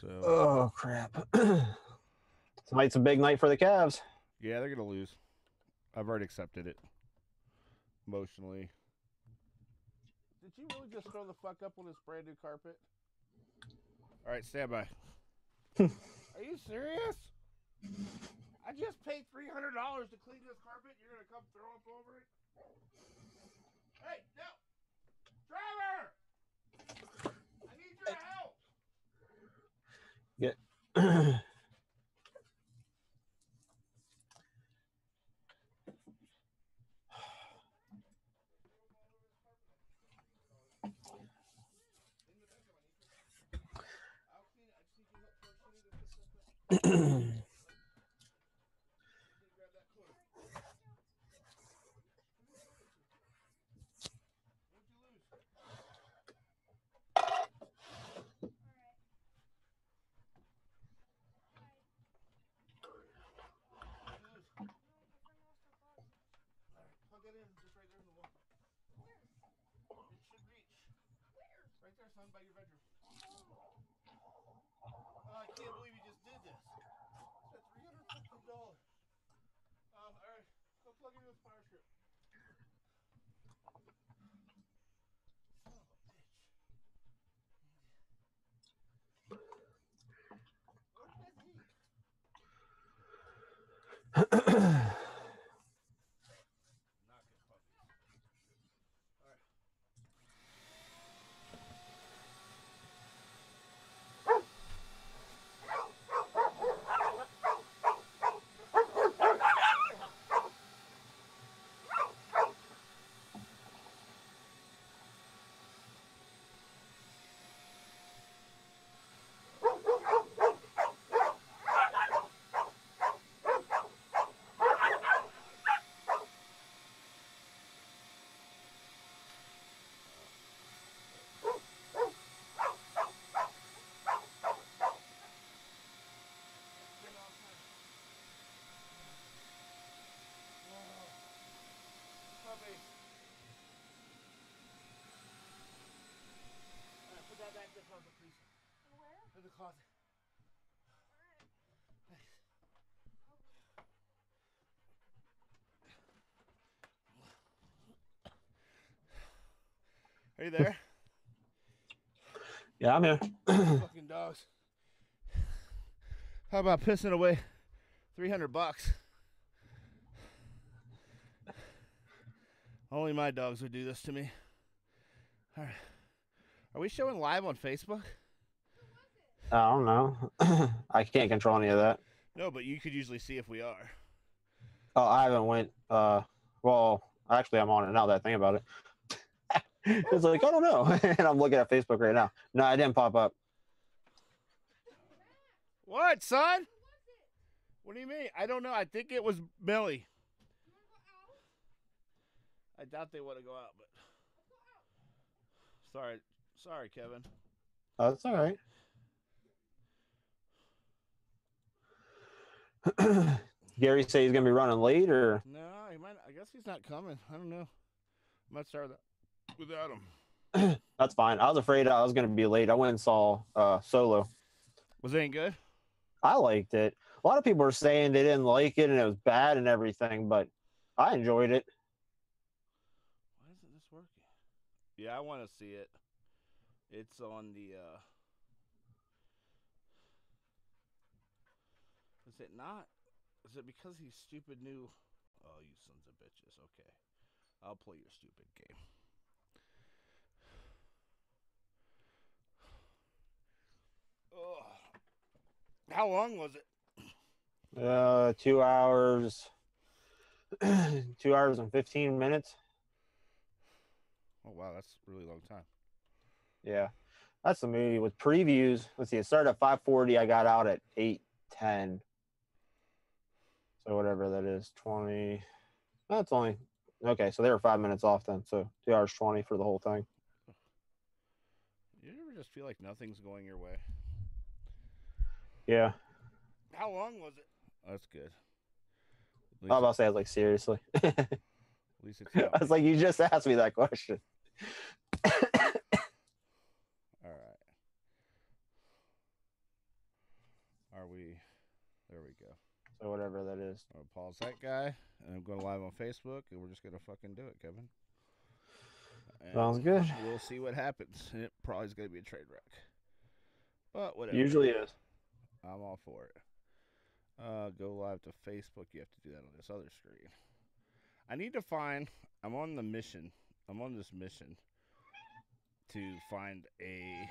So Oh crap! Tonight's a big night for the Cavs. yeah, they're gonna lose. I've already accepted it emotionally. Did you really just throw the fuck up on this brand new carpet? All right, stand by. Are you serious? I just paid $300 to clean this carpet. You're gonna come throw up over it? Hey, no, Trevor! I need your help. Get. I'll clean it. I just need your help first. You need to fix that thing. You need to grab that cord. What'd you lose? What'd you lose? All right, plug it in. Just right there in the wall. It should reach. Right there, son, by your bedroom. Oh, I can't believe you just did this. It's $350. All right, go plug into this fire strip. Son of a bitch. What did that eat? Not good puppies. All right. Puppy. All right, put that back in the closet, please. Where? In the closet. Alright. Thanks. Are you there? Yeah, I'm here. Fucking dogs. How about pissing away $300? Only my dogs would do this to me. All right. Are we showing live on Facebook? I don't know. I can't control any of that. No, but you could usually see if we are. Oh, I haven't went. Well, actually, I'm on it now that I think about it. It's like I don't know, and I'm looking at Facebook right now. No, I didn't pop up. What, son? What do you mean? I don't know. I think it was Millie. You wanna go out? I doubt they want to go out, but Let's go out. sorry, Kevin. Oh, that's all right. Gary say he's gonna be running late, or No, he might. I guess he's not coming. I don't know. I might start without him. that's fine. I was afraid I was gonna be late. I went and saw Solo. Was it any good? I liked it. A lot of people were saying they didn't like it and it was bad and everything, but I enjoyed it. Why isn't this working? Yeah, I want to see it. It's on the. Is it not? Is it because he's stupid new? Oh, you sons of bitches. Okay. I'll play your stupid game. Oh. How long was it? 2 hours, 2 hours and 15 minutes. Oh, wow. That's a really long time. Yeah, that's the movie with previews. Let's see, it started at 5:40. I got out at 8:10. So whatever that is, 20. That's only okay. So they were 5 minutes off then. So 2 hours 20 for the whole thing. You ever just feel like nothing's going your way? Yeah. How long was it? Oh, that's good. I was about to say, I was like, seriously. At least it's not I was like, you just asked me that question. All right. we? There we go. So whatever that is. I'm gonna pause that guy, and I'm going live on Facebook, and we're just gonna fucking do it, Kevin. And Sounds good. We'll see what happens. It probably is gonna be a trade wreck, but whatever. Usually is. I'm all for it. Go live to Facebook. You have to do that on this other screen. I need to find. I'm on the mission. I'm on this mission to find a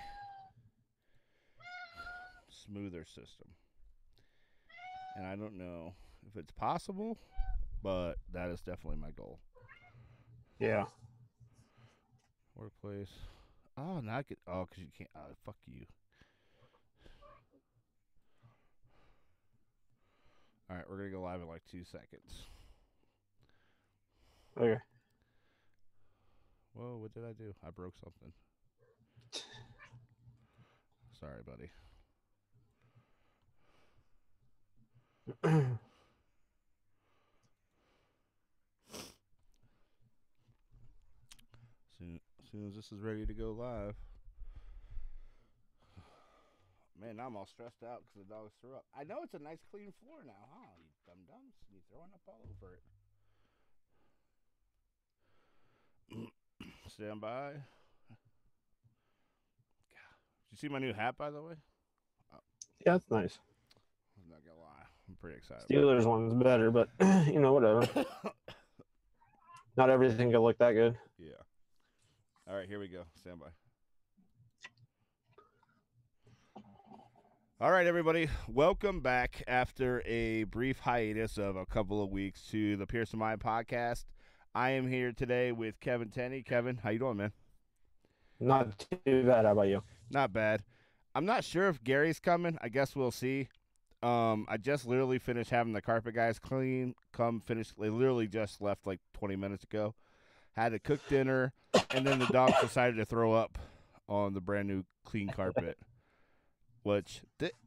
smoother system. And I don't know if it's possible, but that is definitely my goal. Yeah. Workplace. Oh, now I could. Oh, because you can't. Fuck you. All right, we're going to go live in like 2 seconds. Okay. Whoa, what did I do? I broke something. Sorry, buddy. As soon as this is ready to go live. Man, now I'm all stressed out because the dogs threw up. I know it's a nice clean floor now, huh? You dum-dums. You throwing up all over it. Stand by. Did you see my new hat, by the way? Yeah, that's nice. I'm not going to lie. I'm pretty excited. Steelers one's better, but whatever. Not everything can look that good. Yeah. All right, here we go. Stand by. All right, everybody. Welcome back after a brief hiatus of a couple of weeks to the Pearson Mind podcast. I am here today with Kevin Tenney. Kevin, how you doing, man? Not too bad. How about you? Not bad. I'm not sure if Gary's coming. I guess we'll see. I just literally finished having the carpet guys finish. They literally just left like 20 minutes ago. Had to cook dinner, and then the dogs decided to throw up on the brand new clean carpet. Which,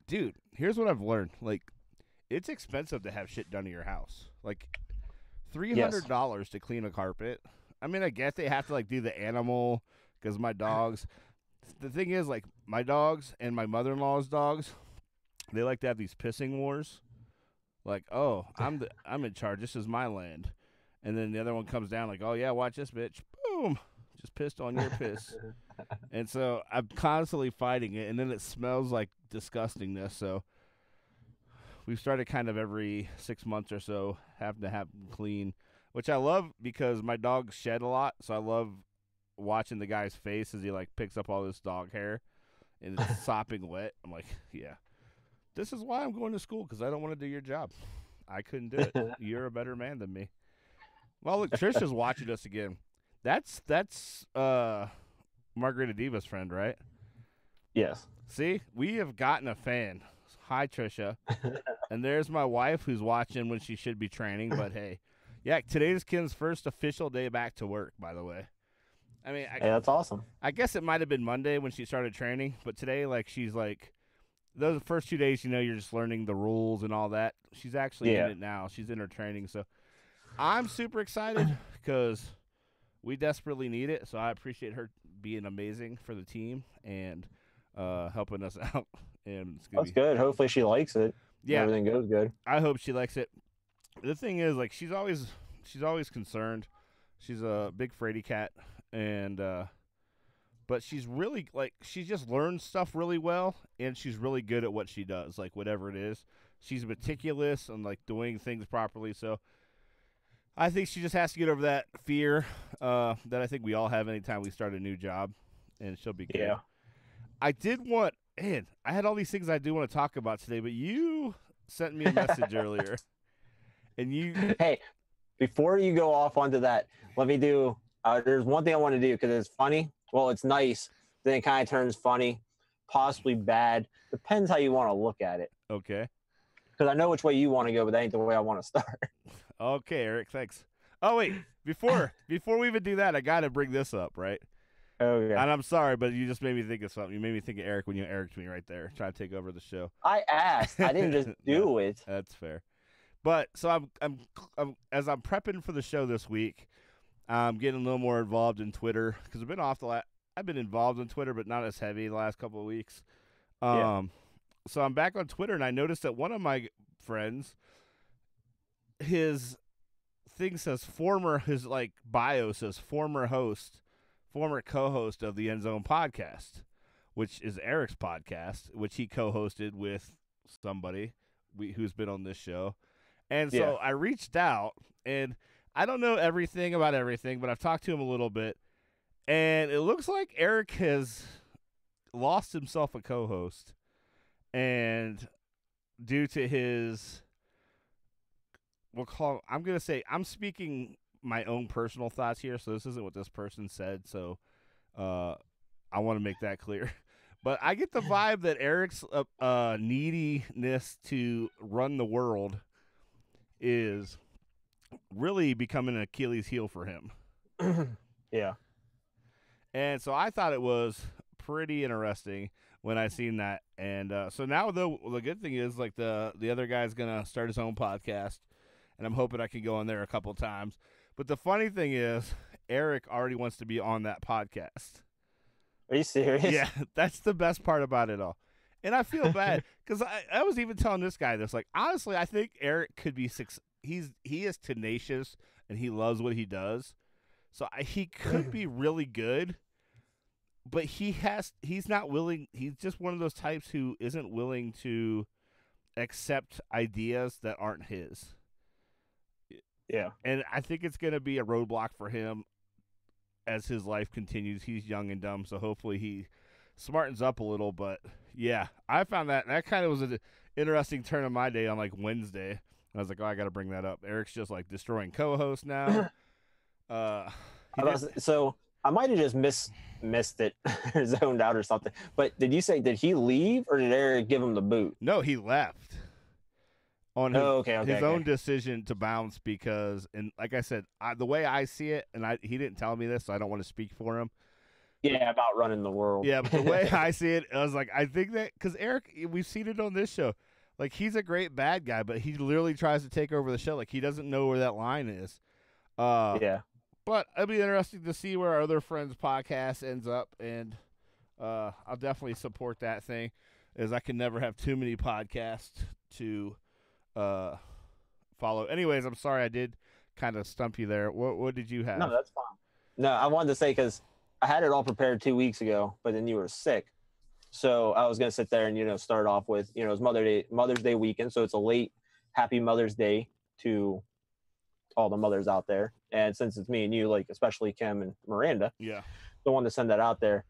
dude, here's what I've learned. Like, it's expensive to have shit done to your house. Like, $300 to clean a carpet. I mean, I guess they have to, like, do the animal because my dogs. The thing is, like, my dogs and my mother-in-law's dogs, they like to have these pissing wars. Like, oh, I'm in charge. This is my land. And then the other one comes down like, oh, yeah, watch this, bitch. Boom. Just pissed on your piss. And so I'm constantly fighting it, and then it smells like disgustingness. So we've started kind of every 6 months or so having to have them clean, which I love because my dogs shed a lot. So I love watching the guy's face as he, like, picks up all this dog hair and it's sopping wet. I'm like, yeah, this is why I'm going to school, because I don't want to do your job. I couldn't do it. You're a better man than me. Well, look, Trisha's watching us again. That's Margarita Diva's friend, right? Yes. See, we have gotten a fan. Hi, Trisha. And there's my wife who's watching when she should be training. But hey, yeah, today's Ken's first official day back to work, by the way. I mean, Hey, that's awesome. I guess it might have been Monday when she started training, but today, like, she's like, those first 2 days, you're just learning the rules and all that. She's actually in it now. She's in her training. So I'm super excited because we desperately need it. So I appreciate her being amazing for the team and helping us out. And it's gonna That's good. Hopefully she likes it. Yeah, Everything goes good. I hope she likes it. The thing is, like, she's always concerned. She's a big fraidy cat, and but she's really, like, she just learns stuff really well, and she's really good at what she does, like, whatever it is. She's meticulous and, like, doing things properly. So I think she just has to get over that fear that I think we all have anytime we start a new job, and she'll be good. Yeah. I had all these things I do want to talk about today, but you sent me a message earlier, and you. Hey, before you go off onto that, let me do. There's one thing I want to do because it's funny. Well, it's nice. Then it kind of turns funny, possibly bad. Depends how you want to look at it. Okay. Because I know which way you want to go, but that ain't the way I want to start. Okay, Eric. Thanks. Oh wait, before we even do that, I got to bring this up, right? Okay. And I'm sorry, but you just made me think of something. You made me think of Eric when you Eric'd me right there, trying to take over the show. I asked. I didn't just do it. That's fair. But so I'm as I'm prepping for the show this week, I'm getting a little more involved in Twitter because I've been involved in Twitter, but not as heavy the last couple of weeks. Yeah. so I'm back on Twitter, and I noticed that one of my friends, his thing says his like bio says former co-host of the End Zone podcast, which is Eric's podcast, which he co-hosted with somebody who's been on this show. And so Yeah. I reached out, and I don't know everything about everything, but I've talked to him a little bit, and it looks like Eric has lost himself a co-host, and due to his, I'm going to say, I'm speaking my own personal thoughts here, so this isn't what this person said, so I want to make that clear. But I get the vibe that Eric's neediness to run the world is really becoming an Achilles heel for him. Yeah. And so I thought it was pretty interesting when I seen that. And so now the good thing is, like, the other guy's going to start his own podcast, and I'm hoping I can go on there a couple times. But the funny thing is, Eric already wants to be on that podcast. Are you serious? Yeah, that's the best part about it all. And I feel bad because I was even telling this guy this. Like, honestly, I think Eric could be he is tenacious and he loves what he does. So he could be really good, but he's not willing. He's just one of those types who isn't willing to accept ideas that aren't his. Yeah. And I think it's going to be a roadblock for him as his life continues. He's young and dumb, so hopefully he smartens up a little. But yeah, I found that kind of was an interesting turn of my day on like Wednesday. I was like, oh, I got to bring that up. Eric's just like destroying co-hosts now. So I might have just missed it or zoned out or something. But did he leave or did Eric give him the boot? No, he left on his, his own decision to bounce because, and like I said, the way I see it, and he didn't tell me this, so I don't want to speak for him. Yeah, about running the world. Yeah, but the way I see it, I was like, I think that because Eric, we've seen it on this show. Like, he's a great bad guy, but he literally tries to take over the show. Like, he doesn't know where that line is. Yeah. But it'll be interesting to see where our other friends' podcast ends up, and I'll definitely support that thing, as I can never have too many podcasts to follow. Anyways, I'm sorry I did kind of stump you there. What did you have? No, that's fine. No, I wanted to say because I had it all prepared 2 weeks ago, but then you were sick. So I was going to sit there and, start off with, it's Mother's Day weekend. So it's a late happy Mother's Day to all the mothers out there. And since it's me and you, like, especially Kim and Miranda, Yeah. the one to send that out there.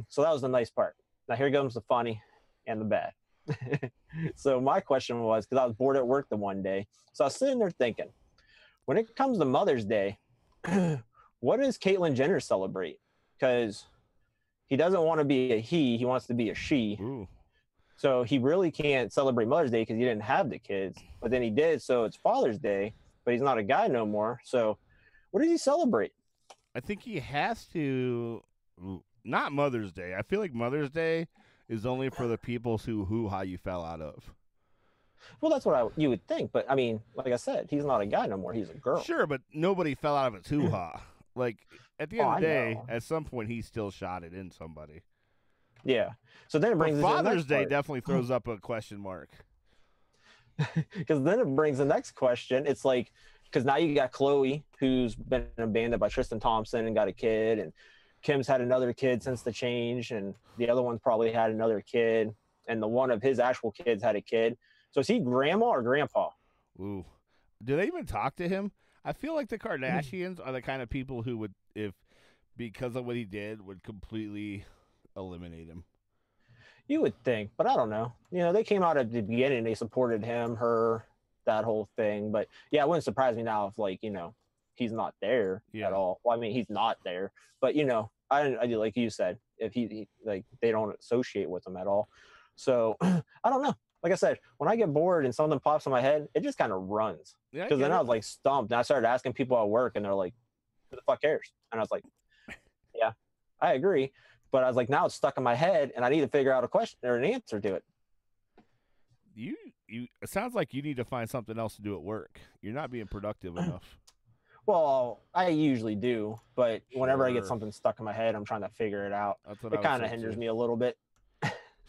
So that was the nice part. Now here comes the funny and the bad. So my question was, because I was bored at work the one day. So I was sitting there thinking, when it comes to Mother's Day, what does Caitlyn Jenner celebrate? Because he doesn't want to be a he wants to be a she. Ooh. So he really can't celebrate Mother's Day because he didn't have the kids. But then he did, so it's Father's Day, but he's not a guy no more. So what does he celebrate? I think he has to, not Mother's Day. I feel like Mother's Day is only for the people who hoo-ha you fell out of. Well, that's what you would think. But, I mean, like I said, he's not a guy no more. He's a girl. Sure, but nobody fell out of its hoo-ha. Like, at the end of the day, know. At some point, he still shot it in somebody. Yeah. So then it brings us to the Father's next Day part. definitely throws up a question mark. Because then it brings the next question. It's like, because now you got Chloe, who's been abandoned by Tristan Thompson and got a kid, and Kim's had another kid since the change, and the other one's probably had another kid, and the one of his actual kids had a kid. So is he grandma or grandpa? Ooh. Do they even talk to him? I feel like the Kardashians are the kind of people who would, because of what he did, would completely eliminate him. You would think, but I don't know. They came out at the beginning, they supported him, her, that whole thing. But yeah, it wouldn't surprise me now if he's not there at all. Well, I mean, he's not there, but I like you said, if he like they don't associate with him at all. So I don't know. Like I said, when I get bored and something pops in my head, it just kind of runs. Yeah, Because then I was like stumped, and I started asking people at work, and they're like, "Who the fuck cares?" And I was like, "Yeah, I agree." But I was like, now it's stuck in my head, and I need to figure out a question or an answer to it. It sounds like you need to find something else to do at work. You're not being productive enough. Well, I usually do, but whenever I get Sure. something stuck in my head, I'm trying to figure it out. That's what It kind of hinders me a little bit.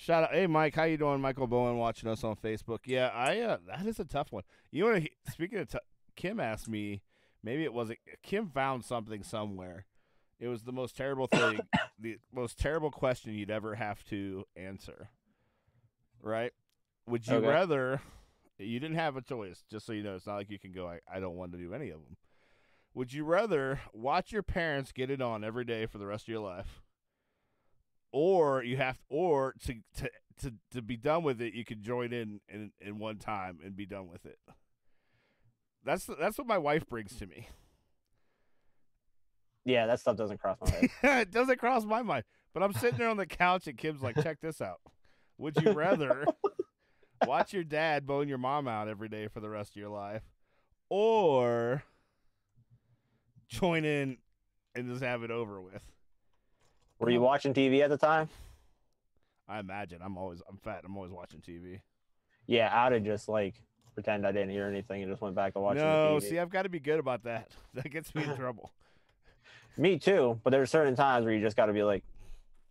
Shout out, hey Mike, how you doing? Michael Bowen watching us on Facebook. Yeah, that is a tough one. You want to speaking of Kim asked me, maybe it wasn't Kim found something somewhere. It was the most terrible thing, the most terrible question you'd ever have to answer. Right? Would you Okay. rather? You didn't have a choice, just so you know. It's not like you can go. I don't want to do any of them. Would you rather watch your parents get it on every day for the rest of your life, or to be done with it, you could join in one time and be done with it? That's what my wife brings to me. Yeah, that stuff doesn't cross my head. It doesn't cross my mind. But I'm sitting there on the couch and Kim's like, check this out. Would you rather watch your dad bone your mom out every day for the rest of your life, or join in and just have it over with? Were you watching TV at the time? I imagine. I'm fat. I'm always watching TV. Yeah, I'd have just like pretend I didn't hear anything and just went back to watching No, the TV. see, I've got to be good about that. That gets me in trouble. Me too, but there are certain times where you just got to be like,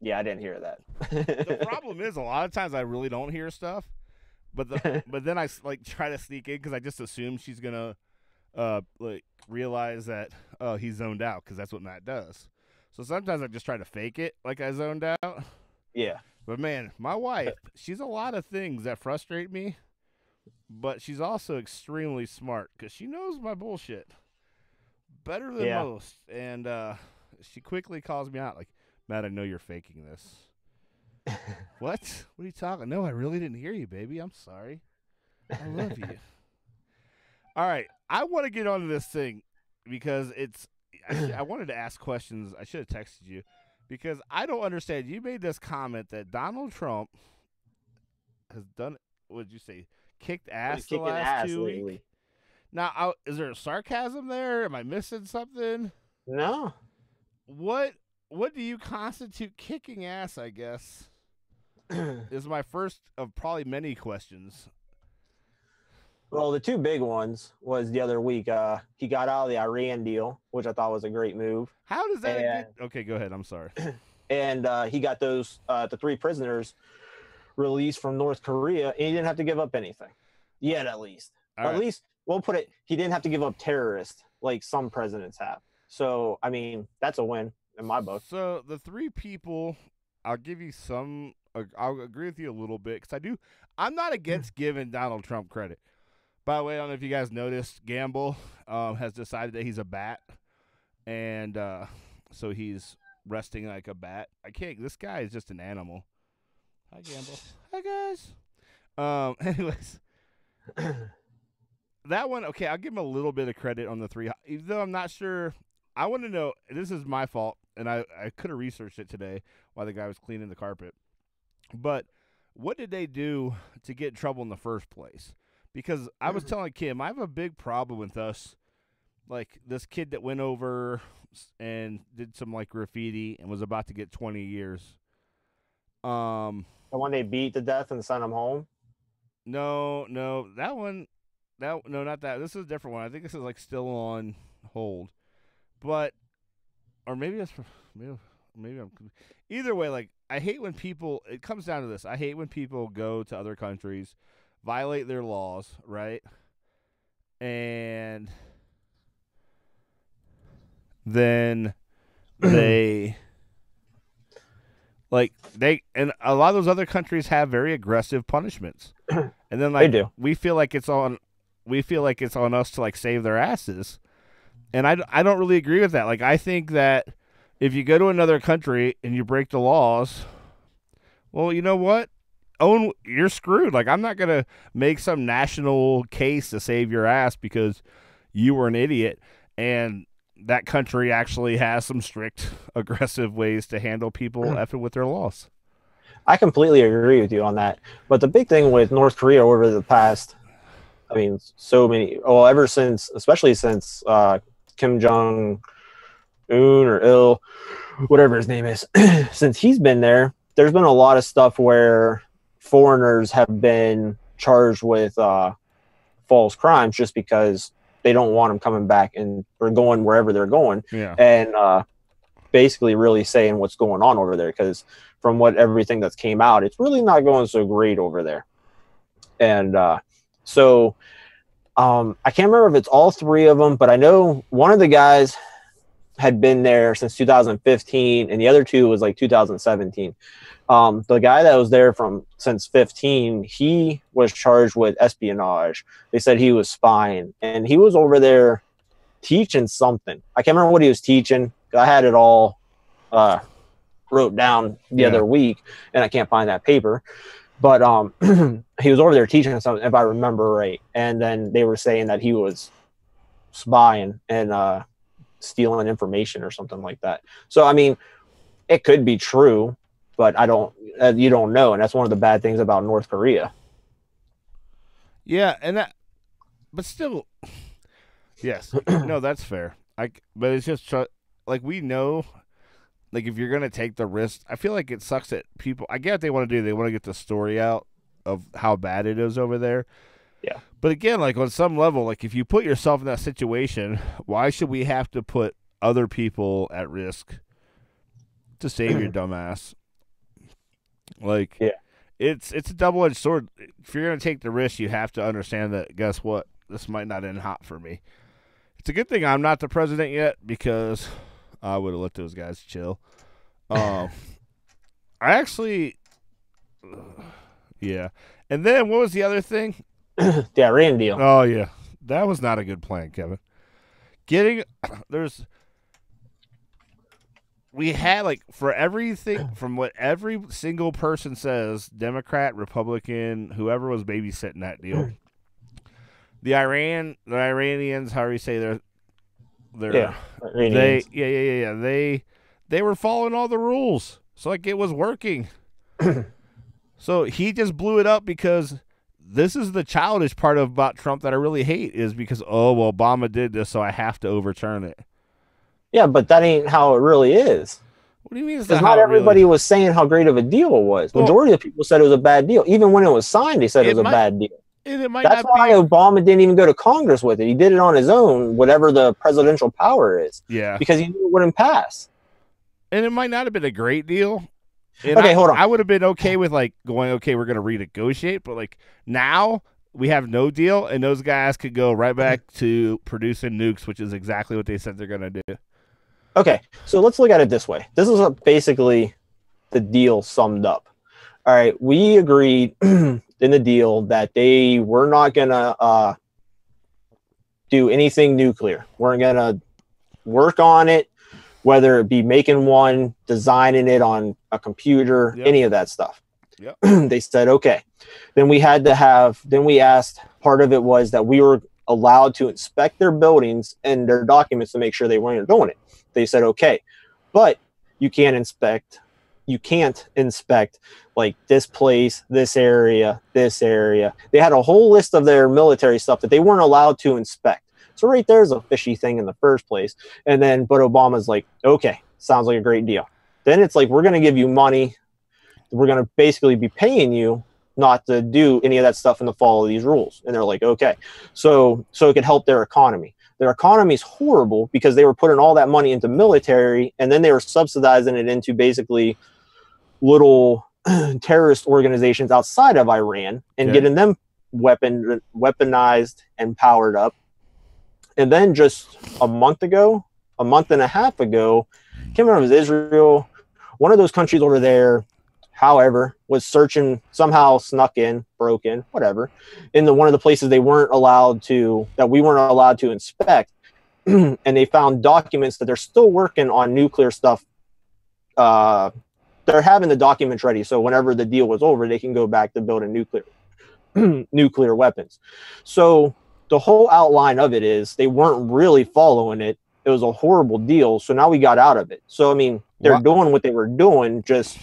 yeah, I didn't hear that. The problem is a lot of times I really don't hear stuff, but then I like try to sneak in because I just assume she's gonna like realize that he's zoned out, because that's what Matt does. So sometimes I just try to fake it like I zoned out. Yeah. But man, my wife, she's a lot of things that frustrate me, but she's also extremely smart because she knows my bullshit better than Yeah. most, and she quickly calls me out like, Matt, I know you're faking this. What? What are you talking? No, I really didn't hear you, baby. I'm sorry. I love you. All right, I want to get onto this thing because I wanted to ask questions. I should have texted you because I don't understand. You made this comment that Donald Trump has done, what did you say, kicked ass He's the kicking last ass 2 lately. weeks? Now, is there a sarcasm there? Am I missing something? No. What do you constitute kicking ass, I guess, is my first of probably many questions. Well, the two big ones was the other week. He got out of the Iran deal, which I thought was a great move. How does that And- get... Okay, go ahead. I'm sorry. And he got those the 3 prisoners released from North Korea, and he didn't have to give up anything yet, at least. All At right. least, we'll put it, he didn't have to give up terrorists like some presidents have. So, I mean, that's a win in my book. So the 3 people, I'll give you some... I'll agree with you a little bit because I'm not against giving Donald Trump credit. By the way, I don't know if you guys noticed, Gamble has decided that he's a bat, and so he's resting like a bat. This guy is just an animal. Hi, Gamble. Hi, guys. Anyways, that one, okay, I'll give him a little bit of credit on the 3, even though I'm not sure. I want to know, this is my fault, and I could have researched it today while the guy was cleaning the carpet. But what did they do to get in trouble in the first place? Because I was telling Kim, I have a big problem with us, like this kid that went over and did some like graffiti and was about to get 20 years. The one they beat to death and sent him home. No, that one, no, not that. This is a different one. I think this is like still on hold, but, or maybe that's maybe I'm. Either way, like I hate when people. It comes down to this. I hate when people go to other countries, violate their laws, right, and then they. Like and a lot of those other countries have very aggressive punishments, and then like They do. we feel like it's on us to like save their asses, and I don't really agree with that. Like I think that if you go to another country and you break the laws, well, you know what, you're screwed. Like I'm not gonna make some national case to save your ass because you were an idiot, and that country actually has some strict, aggressive ways to handle people effing with their laws. I completely agree with you on that. But the big thing with North Korea over the past, I mean, ever since, especially since Kim Jong-un or Il, whatever his name is, since he's been there, there's been a lot of stuff where foreigners have been charged with false crimes just because they don't want them coming back or going wherever they're going. Yeah. And basically really saying what's going on over there, because from what everything that's came out, it's really not going so great over there. And so I can't remember if it's all three of them, but I know one of the guys had been there since 2015, and the other two was like 2017. The guy that was there since 15, he was charged with espionage. They said he was spying, and he was over there teaching something. I can't remember what he was teaching. I had it all wrote down the other week, and I can't find that paper. But he was over there teaching something, if I remember right. And then they were saying that he was spying and stealing information or something like that. So, I mean, it could be true, but you don't know. And that's one of the bad things about North Korea. Yeah, but still, yes, no, that's fair. But it's just like, we know, like, if you're gonna take the risk, I feel like it sucks that people. I get what they want to do. They want to get the story out of how bad it is over there. Yeah. But again, like, on some level, like, if you put yourself in that situation, why should we have to put other people at risk to save your dumbass? Like, yeah. It's a double-edged sword. If you're going to take the risk, you have to understand that, guess what? This might not end hot for me. It's a good thing I'm not the president yet, because I would have let those guys chill. I actually, yeah. And then what was the other thing? The Iran deal. Oh, yeah. That was not a good plan, Kevin. We had, like, for everything, from what every single person says, Democrat, Republican, whoever was babysitting that deal, the Iranians, however you say they were following all the rules. So, like, it was working. So he just blew it up, because this is the childish part about Trump that I really hate, is because, oh, well, Obama did this, so I have to overturn it. Yeah, but that ain't how it really is. What do you mean? Because not everybody was saying how great of a deal it was. Majority of people said it was a bad deal. Even when it was signed, they said it was a bad deal. That's why Obama didn't even go to Congress with it. He did it on his own, whatever the presidential power is. Yeah. Because he knew it wouldn't pass. And it might not have been a great deal. And okay, hold on. I would have been okay with, like, going, okay, we're going to renegotiate. But, like, now we have no deal, and those guys could go right back to producing nukes, which is exactly what they said they're going to do. Okay, so let's look at it this way. This is basically the deal summed up. All right, we agreed in the deal that they were not going to do anything nuclear. We're going to work on it, whether it be making one, designing it on a computer, any of that stuff. Yep. They said, okay. Then we asked, part of it was that we were allowed to inspect their buildings and their documents to make sure they weren't doing it. They said, okay, but you can't inspect like this place, this area. They had a whole list of their military stuff that they weren't allowed to inspect. So right there's a fishy thing in the first place. And then, but Obama's like, okay, sounds like a great deal. Then it's like, we're going to give you money. We're going to basically be paying you not to do any of that stuff and to follow these rules. And they're like, okay, so it could help their economy. Their economy is horrible because they were putting all that money into military, and then they were subsidizing it into basically little terrorist organizations outside of Iran and getting them weaponized and powered up. And then just a month and a half ago, I can't remember if it was Israel, one of those countries over there, however, was searching, somehow snuck in, broke in, whatever, into one of the places we weren't allowed to inspect. And they found documents that they're still working on nuclear stuff. They're having the documents ready, so whenever the deal was over, they can go back to building nuclear weapons. So the whole outline of it is they weren't really following it. It was a horrible deal. So now we got out of it. So, I mean, they're doing what they were doing, just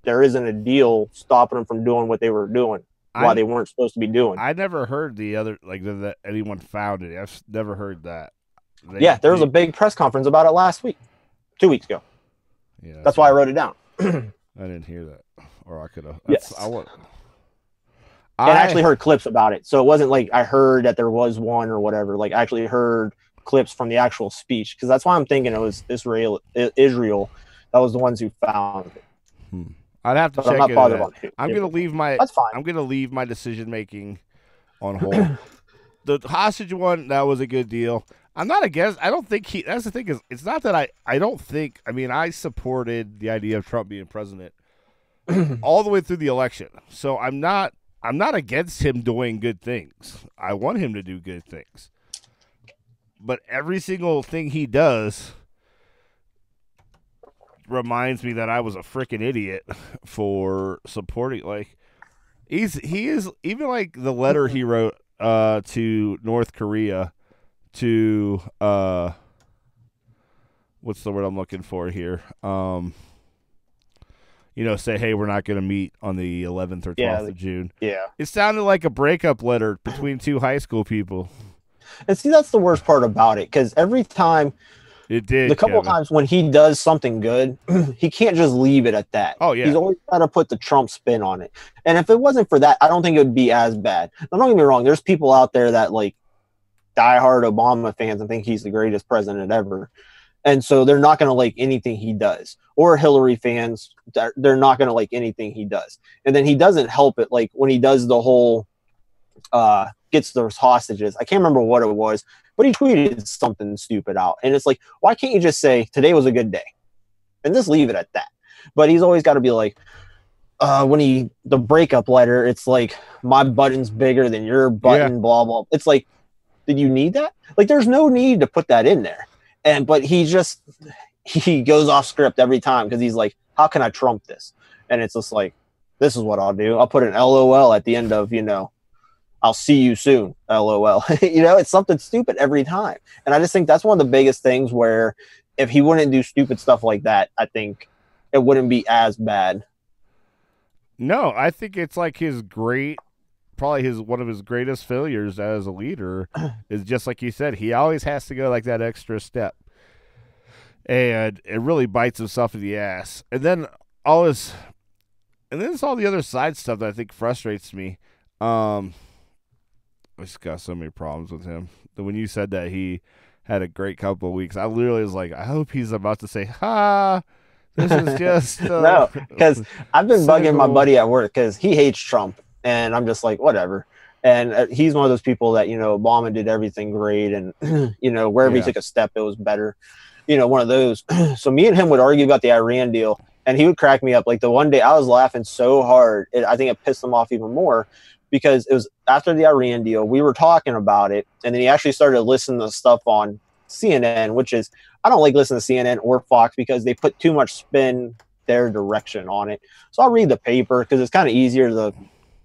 there isn't a deal stopping them from doing what they were doing while they weren't supposed to be doing. I never heard the other, like, that anyone found it. I've never heard that. There was a big press conference about it last week, 2 weeks ago. Yeah, that's why I wrote it down. I didn't hear that, or I could have. Yes. I actually heard clips about it, so it wasn't like I heard that there was one or whatever. Like, I actually heard clips from the actual speech, because that's why I'm thinking it was Israel that was the ones who found it. I'd have to But I'm check not into bothered that. on who. I'm gonna leave my That's fine. I'm gonna leave my decision making on hold. The hostage one, that was a good deal. I'm not against. I don't think he. That's the thing is, it's not that I don't think. I mean, I supported the idea of Trump being president all the way through the election. So I'm not against him doing good things. I want him to do good things. But every single thing he does reminds me that I was a freaking idiot for supporting. Like, he is even like the letter he wrote to North Korea to what's the word I'm looking for here? Say, hey, we're not going to meet on the 11th or 12th of June. Yeah. It sounded like a breakup letter between two high school people. And see, that's the worst part about it, because every time, It did. the couple Kevin. times when he does something good, he can't just leave it at that. Oh, yeah. He's always got to put the Trump spin on it. And if it wasn't for that, I don't think it would be as bad. Now, don't get me wrong. There's people out there that like diehard Obama fans and think he's the greatest president ever. And so they're not going to like anything he does. Or Hillary fans, they're not going to like anything he does. And then he doesn't help it. Like when he does the whole gets those hostages. I can't remember what it was, but he tweeted something stupid out. And it's like, why can't you just say today was a good day and just leave it at that? But he's always got to be like, the breakup letter, it's like my button's bigger than your button, blah, blah. It's like, did you need that? Like, there's no need to put that in there. But he goes off script every time because he's like, how can I trump this? And it's just like, this is what I'll do. I'll put an LOL at the end of, I'll see you soon, LOL. It's something stupid every time. And I just think that's one of the biggest things where if he wouldn't do stupid stuff like that, I think it wouldn't be as bad. No, I think it's like probably one of his greatest failures as a leader is just like you said, he always has to go like that extra step. And it really bites himself in the ass. And then it's all the other side stuff that I think frustrates me. I just got so many problems with him. When you said that he had a great couple of weeks, I literally was like, I hope he's about to say, this is just... No, because I've been bugging my buddy at work because he hates Trump. And I'm just like, whatever. And he's one of those people that, Obama did everything great. And, wherever he took a step, it was better. One of those. So me and him would argue about the Iran deal. And he would crack me up. Like the one day I was laughing so hard, I think it pissed him off even more. Because it was after the Iran deal, we were talking about it, and then he actually started listening to stuff on CNN, which is, I don't like listening to CNN or Fox because they put too much spin their direction on it. So I'll read the paper because it's kind of easier to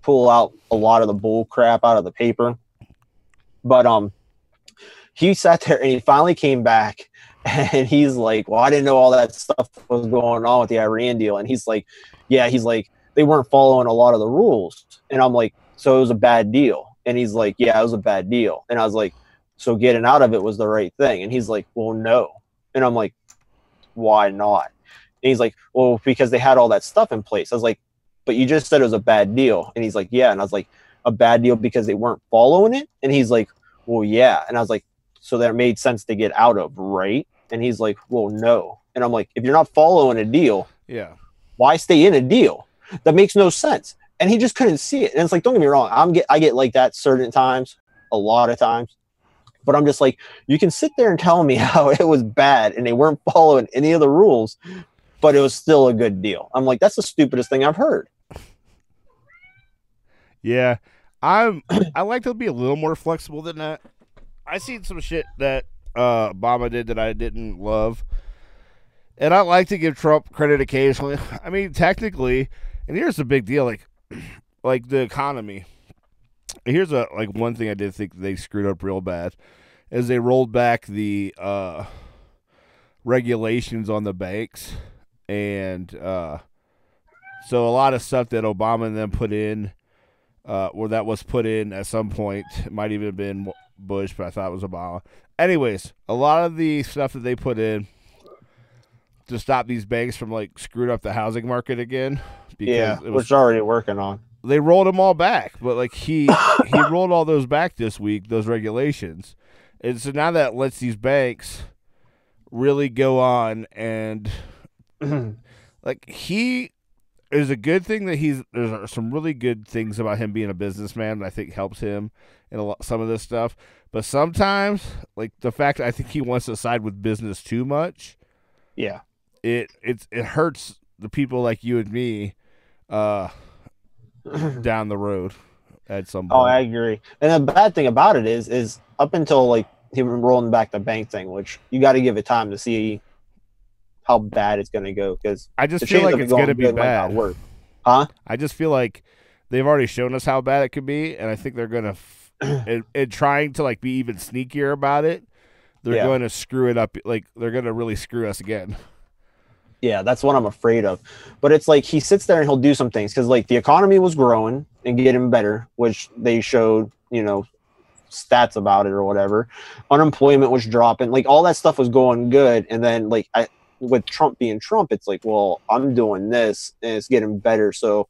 pull out a lot of the bull crap out of the paper. But he sat there and he finally came back and he's like, well, I didn't know all that stuff was going on with the Iran deal. And he's like, they weren't following a lot of the rules. And I'm like, so it was a bad deal. And he's like, yeah, it was a bad deal. And I was like, so getting out of it was the right thing. And he's like, well, no. And I'm like, why not? And he's like, well, because they had all that stuff in place. I was like, but you just said it was a bad deal. And he's like, yeah. And I was like, a bad deal because they weren't following it? And he's like, well, yeah. And I was like, so that made sense to get out of, right? And he's like, well, no. And I'm like, if you're not following a deal, why stay in a deal? That makes no sense. And he just couldn't see it. And it's like, don't get me wrong. I get like that certain times, a lot of times. But I'm just like, you can sit there and tell me how it was bad and they weren't following any of the rules, but it was still a good deal. I'm like, that's the stupidest thing I've heard. Yeah. I like to be a little more flexible than that. I seen some shit that Obama did that I didn't love. And I like to give Trump credit occasionally. I mean, technically, and here's the big deal, like the economy. Here's one thing I did think they screwed up real bad is they rolled back the regulations on the banks, and so a lot of stuff that Obama and them put in, or that was put in at some point, it might even have been Bush, but I thought it was Obama. Anyways, a lot of the stuff that they put in to stop these banks from screwed up the housing market again. Because which is already working on. They rolled them all back, but he rolled all those back this week, those regulations. And so now that lets these banks really go on and like he is a good thing that there's some really good things about him being a businessman that I think helps him in some of this stuff. But sometimes, like the fact that I think he wants to side with business too much, Yeah. it hurts the people like you and me down the road at some point. Oh, I agree. And the bad thing about it is up until like him rolling back the bank thing, which you got to give it time to see how bad it's going to go. Because I just feel like it's going to be bad. Huh? I just feel like they've already shown us how bad it could be, and I think they're going to, and trying to like be even sneakier about it, they're going to screw it up. Like they're going to really screw us again. Yeah, that's what I'm afraid of. But it's like he sits there and he'll do some things because like the economy was growing and getting better, which they showed, stats about it or whatever. Unemployment was dropping, like all that stuff was going good. And then like with Trump being Trump, it's like, well, I'm doing this and it's getting better. So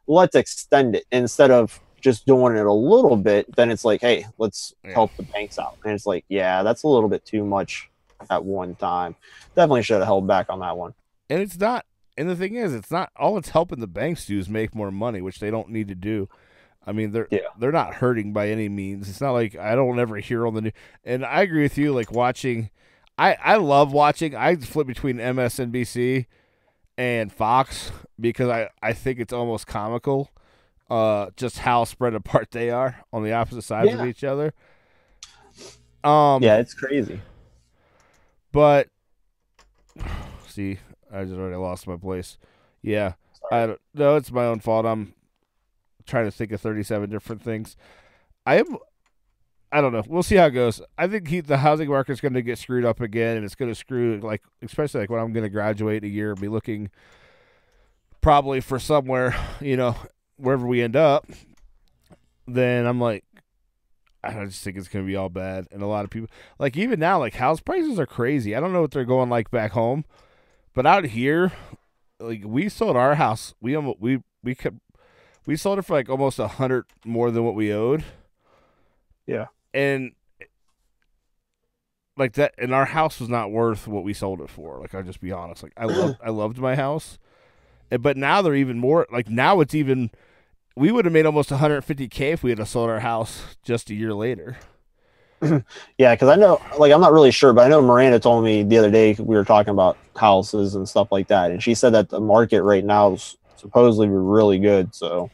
let's extend it instead of just doing it a little bit. Then it's like, hey, let's help the banks out. And it's like, yeah, that's a little bit too much at one time. Definitely should have held back on that one. And it's not. And the thing is, it's not all it's helping the banks do is make more money, which they don't need to do. I mean, they're not hurting by any means. It's not like I don't ever hear on the news. And I agree with you. Like watching, I love watching. I flip between MSNBC and Fox because I think it's almost comical, just how spread apart they are on the opposite sides of each other. Yeah, it's crazy. But see, I just already lost my place. Yeah, no, it's my own fault. I'm trying to think of 37 different things. I don't know. We'll see how it goes. I think the housing market's going to get screwed up again, and it's going to screw like especially like when I'm going to graduate a year, be looking probably for somewhere, wherever we end up. Then I'm like, I just think it's going to be all bad, and a lot of people like even now like house prices are crazy. I don't know what they're going like back home. But out here, like we sold our house, we sold it for like almost 100 more than what we owed. Yeah, and like that, and our house was not worth what we sold it for. Like I'll just be honest, like I loved my house, but now they're even more. Like now it's even, we would have made almost 150K if we had sold our house just a year later. Yeah, because I know, like, I'm not really sure, but I know Miranda told me the other day we were talking about houses and stuff like that, and she said that the market right now is supposedly really good. So,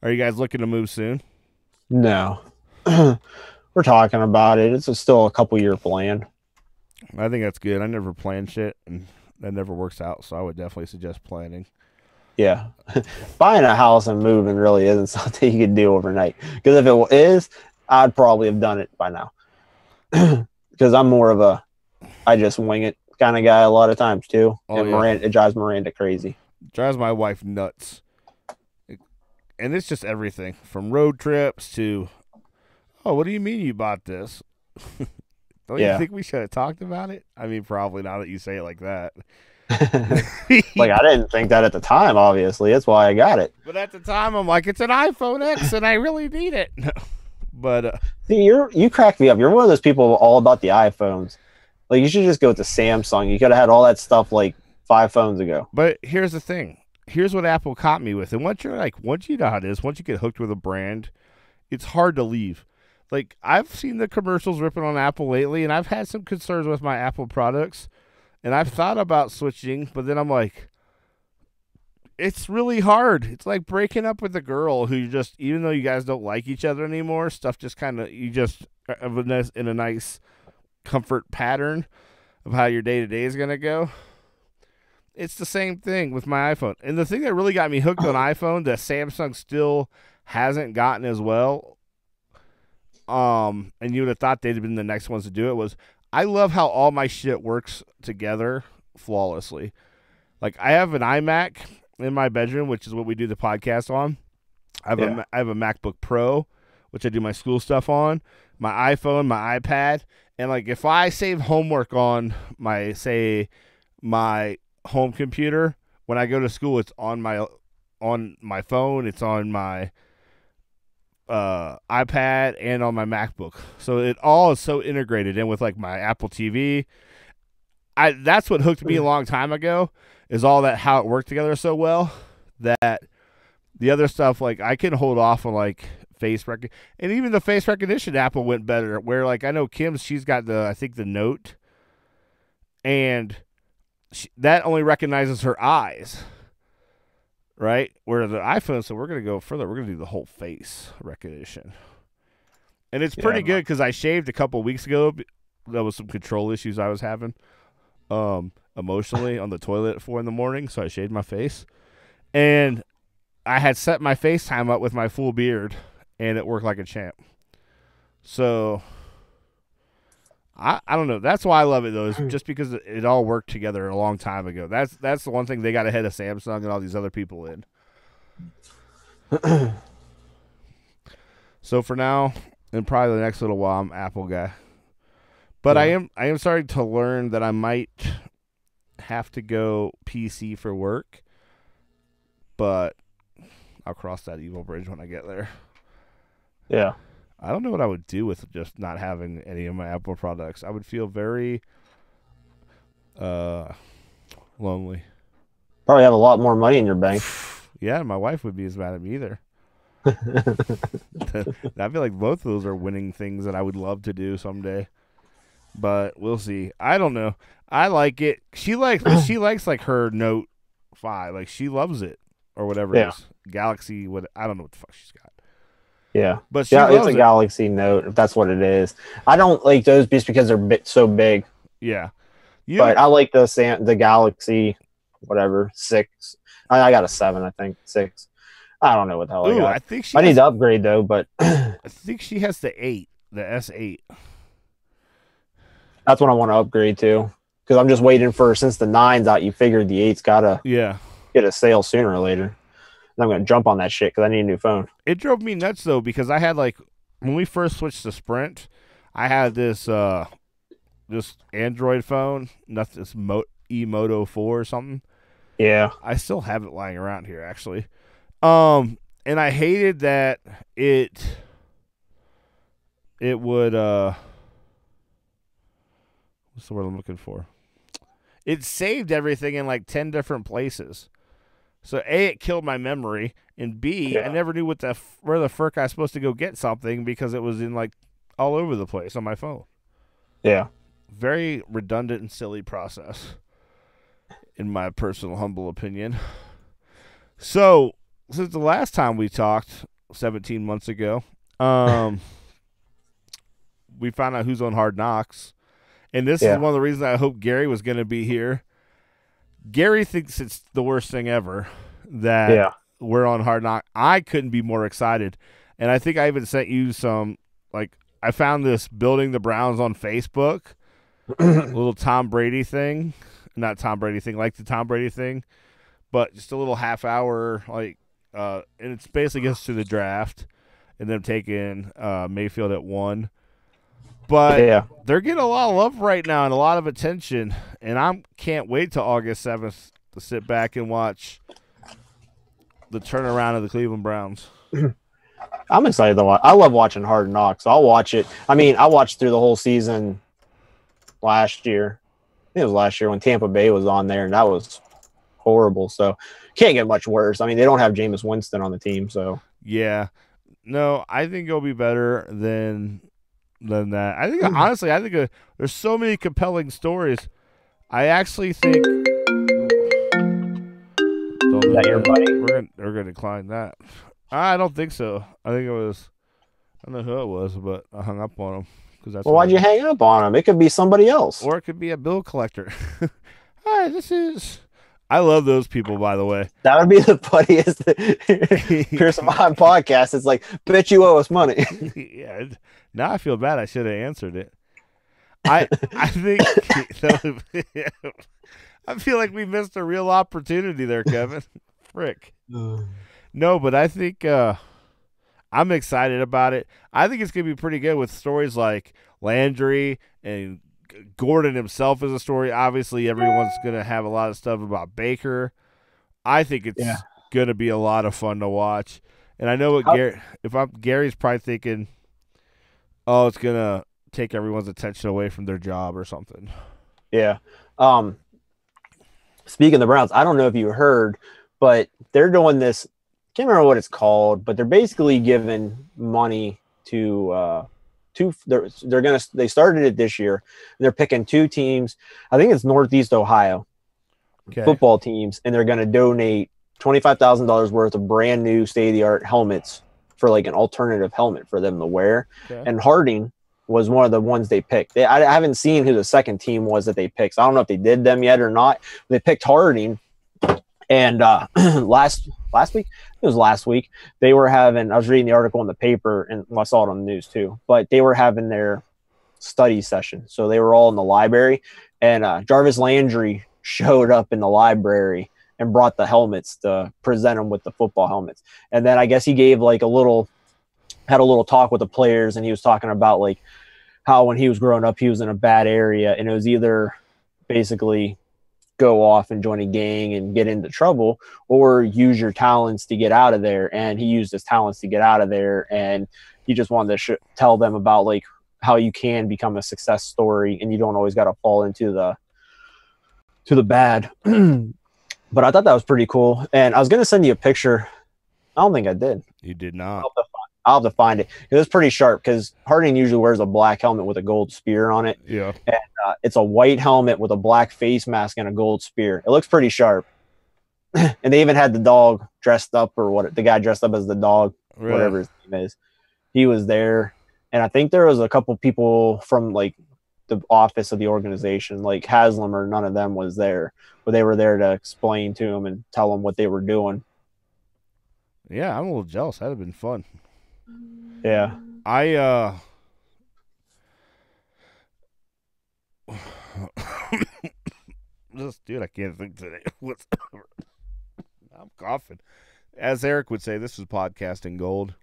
are you guys looking to move soon? No, we're talking about it. It's still a couple-year plan. I think that's good. I never plan shit, and that never works out. So I would definitely suggest planning. Yeah, buying a house and moving really isn't something you can do overnight. Because if it is, I'd probably have done it by now. Because I'm more of I just wing it kind of guy a lot of times too. Oh, and yeah. It drives Miranda crazy. Drives my wife nuts. And it's just everything from road trips to, oh, what do you mean you bought this? Don't you think we should have talked about it? I mean, probably now that you say it like that. Like, I didn't think that at the time, obviously. That's why I got it. But at the time, I'm like, it's an iPhone X and I really need it. But see, you crack me up. You're one of those people all about the iPhones. Like, you should just go with the Samsung. You could have had all that stuff like 5 phones ago. But here's the thing. Here's what Apple caught me with. And once you know how it is, once you get hooked with a brand, it's hard to leave. Like, I've seen the commercials ripping on Apple lately, and I've had some concerns with my Apple products. And I've thought about switching, but then I'm like, it's really hard. It's like breaking up with a girl who you just, even though you guys don't like each other anymore, stuff just kind of, you just in a nice comfort pattern of how your day-to-day is going to go. It's the same thing with my iPhone. And the thing that really got me hooked on iPhone that Samsung still hasn't gotten as well, and you would have thought they'd have been the next ones to do it, was I love how all my shit works together flawlessly. Like, I have an iMac in my bedroom, which is what we do the podcast on. I have a MacBook Pro, which I do my school stuff on, my iPhone, my iPad, and like if I save homework on my home computer, when I go to school, it's on my phone, it's on my iPad and on my MacBook. So it all is so integrated in with like my Apple TV. That's what hooked me a long time ago, is all that, how it worked together so well, that the other stuff, like I can hold off on like face recognition, and even the face recognition Apple went better, where like I know Kim's, she's got I think the Note, and that only recognizes her eyes, right? Where the iPhone, so we're going to go further. We're going to do the whole face recognition. And it's pretty good because I shaved a couple weeks ago. There was some control issues I was having emotionally on the toilet at 4 a.m, so I shaved my face. And I had set my FaceTime up with my full beard, and it worked like a champ. So I don't know. That's why I love it, though, is just because it all worked together a long time ago. That's the one thing they got ahead of Samsung and all these other people in. So for now, and probably the next little while, I'm Apple guy. But I am starting to learn that I might have to go PC for work. But I'll cross that evil bridge when I get there. Yeah. I don't know what I would do with just not having any of my Apple products. I would feel very lonely. Probably have a lot more money in your bank. Yeah, my wife would be as mad at me either. I feel like both of those are winning things that I would love to do someday. But we'll see. I don't know. I like it. She likes like her Note 5. Like she loves it or whatever it is. Galaxy, I don't know what the fuck she's got. Yeah. But she it's a it. Galaxy Note, if that's what it is. I don't like those just because they're so big. Yeah. But I like the Galaxy whatever 6. I got a 7, I think 6. I don't know what the hell I got. I think I need to upgrade though, but I think she has the 8, the S8. That's what I want to upgrade to, because I'm just waiting for, since the 9's out, you figured the 8's gotta get a sale sooner or later. And I'm gonna jump on that shit because I need a new phone. It drove me nuts though, because I had when we first switched to Sprint, I had this Android phone, this eMoto 4 or something. Yeah, I still have it lying around here actually. And I hated that it would what's the word I'm looking for? It saved everything in like 10 different places. So A, it killed my memory, and B, I never knew where the frick I was supposed to go get something because it was in like all over the place on my phone. Yeah. Very redundant and silly process, in my personal humble opinion. So, since the last time we talked 17 months ago, we found out who's on Hard Knocks. And this is one of the reasons I hope Gary was going to be here. Gary thinks it's the worst thing ever that we're on Hard Knock. I couldn't be more excited. And I think I even sent you some, I found this Building the Browns on Facebook, little Tom Brady thing. Not Tom Brady thing, like the Tom Brady thing, but just a little half hour, and it's basically gets to the draft and them taking Mayfield at 1. But they're getting a lot of love right now and a lot of attention, and I can't wait till August 7th to sit back and watch the turnaround of the Cleveland Browns. I'm excited to watch. I love watching Hard Knocks. I'll watch it. I mean, I watched through the whole season last year. I think it was last year when Tampa Bay was on there, and that was horrible. So can't get much worse. I mean, they don't have Jameis Winston on the team, so yeah. No, I think it'll be better than that. I think honestly, there's so many compelling stories. I actually think is that your buddy? We're gonna decline that. I don't think so. I think it was, I don't know who it was, but I hung up on him because that's. Well, why'd you hang up on him? It could be somebody else, or it could be a bill collector. Hi, this is. I love those people, by the way. That would be the funniest Pearson Behind podcast. It's like, bet you owe us money. Yeah. Now I feel bad. I should have answered it. I think I feel like we missed a real opportunity there, Kevin. Frick. No, but I think I'm excited about it. I think it's going to be pretty good with stories like Landry and Gordon himself is a story. Obviously, everyone's going to have a lot of stuff about Baker. I think it's going to be a lot of fun to watch. And I know what How- Gary's probably thinking, oh, it's gonna take everyone's attention away from their job or something. Yeah. Speaking of the Browns, I don't know if you heard, but they're doing this. Can't remember what it's called, but they're basically giving money to they started it this year. They're picking 2 teams. I think it's Northeast Ohio Okay. football teams, and they're going to donate $25,000 worth of brand new state of the art helmets for like an alternative helmet for them to wear. Okay. And Harding was one of the ones they picked. I haven't seen who the second team was that they picked. So I don't know if they did them yet or not. They picked Harding, and last week, it was last week, they were having. I was reading the article in the paper, and I saw it on the news too. But they were having their study session, so they were all in the library, and Jarvis Landry showed up in the library and brought the helmets to present them with the football helmets. And then I guess he gave like had a little talk with the players, and he was talking about like how when he was growing up, he was in a bad area, and it was either basically go off and join a gang and get into trouble, or use your talents to get out of there. And he used his talents to get out of there, and he just wanted to tell them about like how you can become a success story, and you don't always got to fall into the bad. But I thought that was pretty cool, and I was gonna send you a picture. I don't think I did. You did not. I'll have to find it. It was pretty sharp because Harding usually wears a black helmet with a gold spear on it. Yeah. It's a white helmet with a black face mask and a gold spear. It looks pretty sharp. And they even had the dog dressed up, or the guy dressed up as the dog, Really? whatever his name is. He was there. And I think there was a couple people from like the office of the organization, like Haslam or none of them was there, but they were there to explain to him and tell him what they were doing. Yeah, I'm a little jealous. That'd have been fun. Yeah. Dude, I can't think today. I'm coughing. As Eric would say, this is podcasting gold.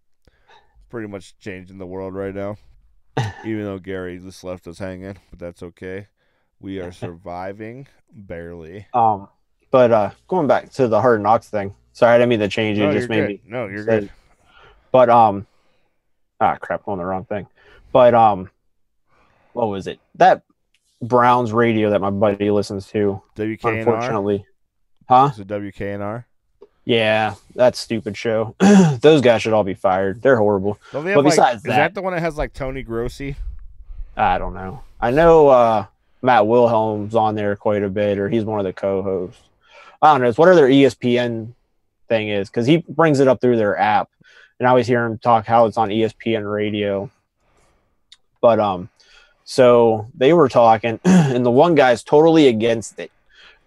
Pretty much changing the world right now. Even though Gary just left us hanging, but that's okay. We are surviving barely. But going back to the Hard Knocks thing. Sorry, I didn't mean to change it. No, It you're just made good. me. No, you're good. But crap, on the wrong thing. But what was it? That Browns radio that my buddy listens to. WKNR? Unfortunately, huh? Is it WKNR? Yeah, that stupid show. Those guys should all be fired. They're horrible. Don't they But have, besides is that- that the one that has like Tony Grossi? I don't know. I know Matt Wilhelm's on there quite a bit, or he's one of the co-hosts. I don't know. It's whatever their ESPN thing is, because he brings it up through their app, and I always hear him talk how it's on ESPN radio. But so they were talking, and the one guy's totally against it,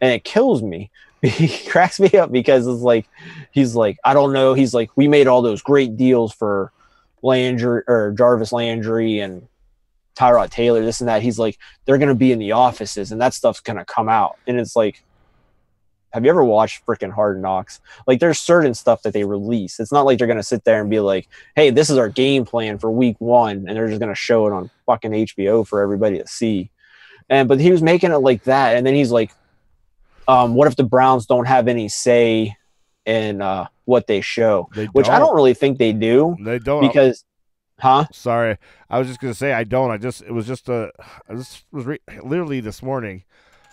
and it kills me. He cracks me up because it's like he's like, I don't know. He's like, we made all those great deals for Landry or Jarvis Landry and Tyrod Taylor, this and that. He's like, they're gonna be in the offices, and that stuff's gonna come out. And it's like, have you ever watched freaking Hard Knocks? Like, there's certain stuff that they release. It's not like they're gonna sit there and be like, hey, this is our game plan for week 1, and they're just gonna show it on fucking HBO for everybody to see. But he was making it like that, and then he's like, what if the Browns don't have any say in what they show? Which I don't really think they do. They don't. Because, huh? Sorry, I was just gonna say I don't. I just literally this morning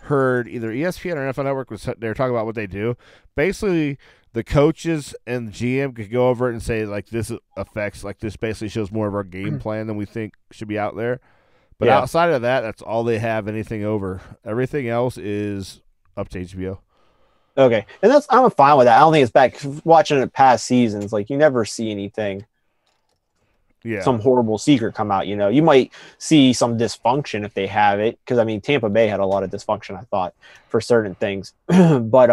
heard either ESPN or NFL Network was they were talking about what they do. Basically, the coaches and the GM could go over it and say like this affects like this basically shows more of our game plan than we think should be out there. But Yeah. outside of that, that's all they have anything over. Everything else is up to HBO. Okay, and I'm fine with that. I don't think it's bad. 'Cause watching it past seasons, like you never see anything, Yeah. some horrible secret come out. You know, you might see some dysfunction if they have it, because I mean Tampa Bay had a lot of dysfunction, I thought, for certain things. but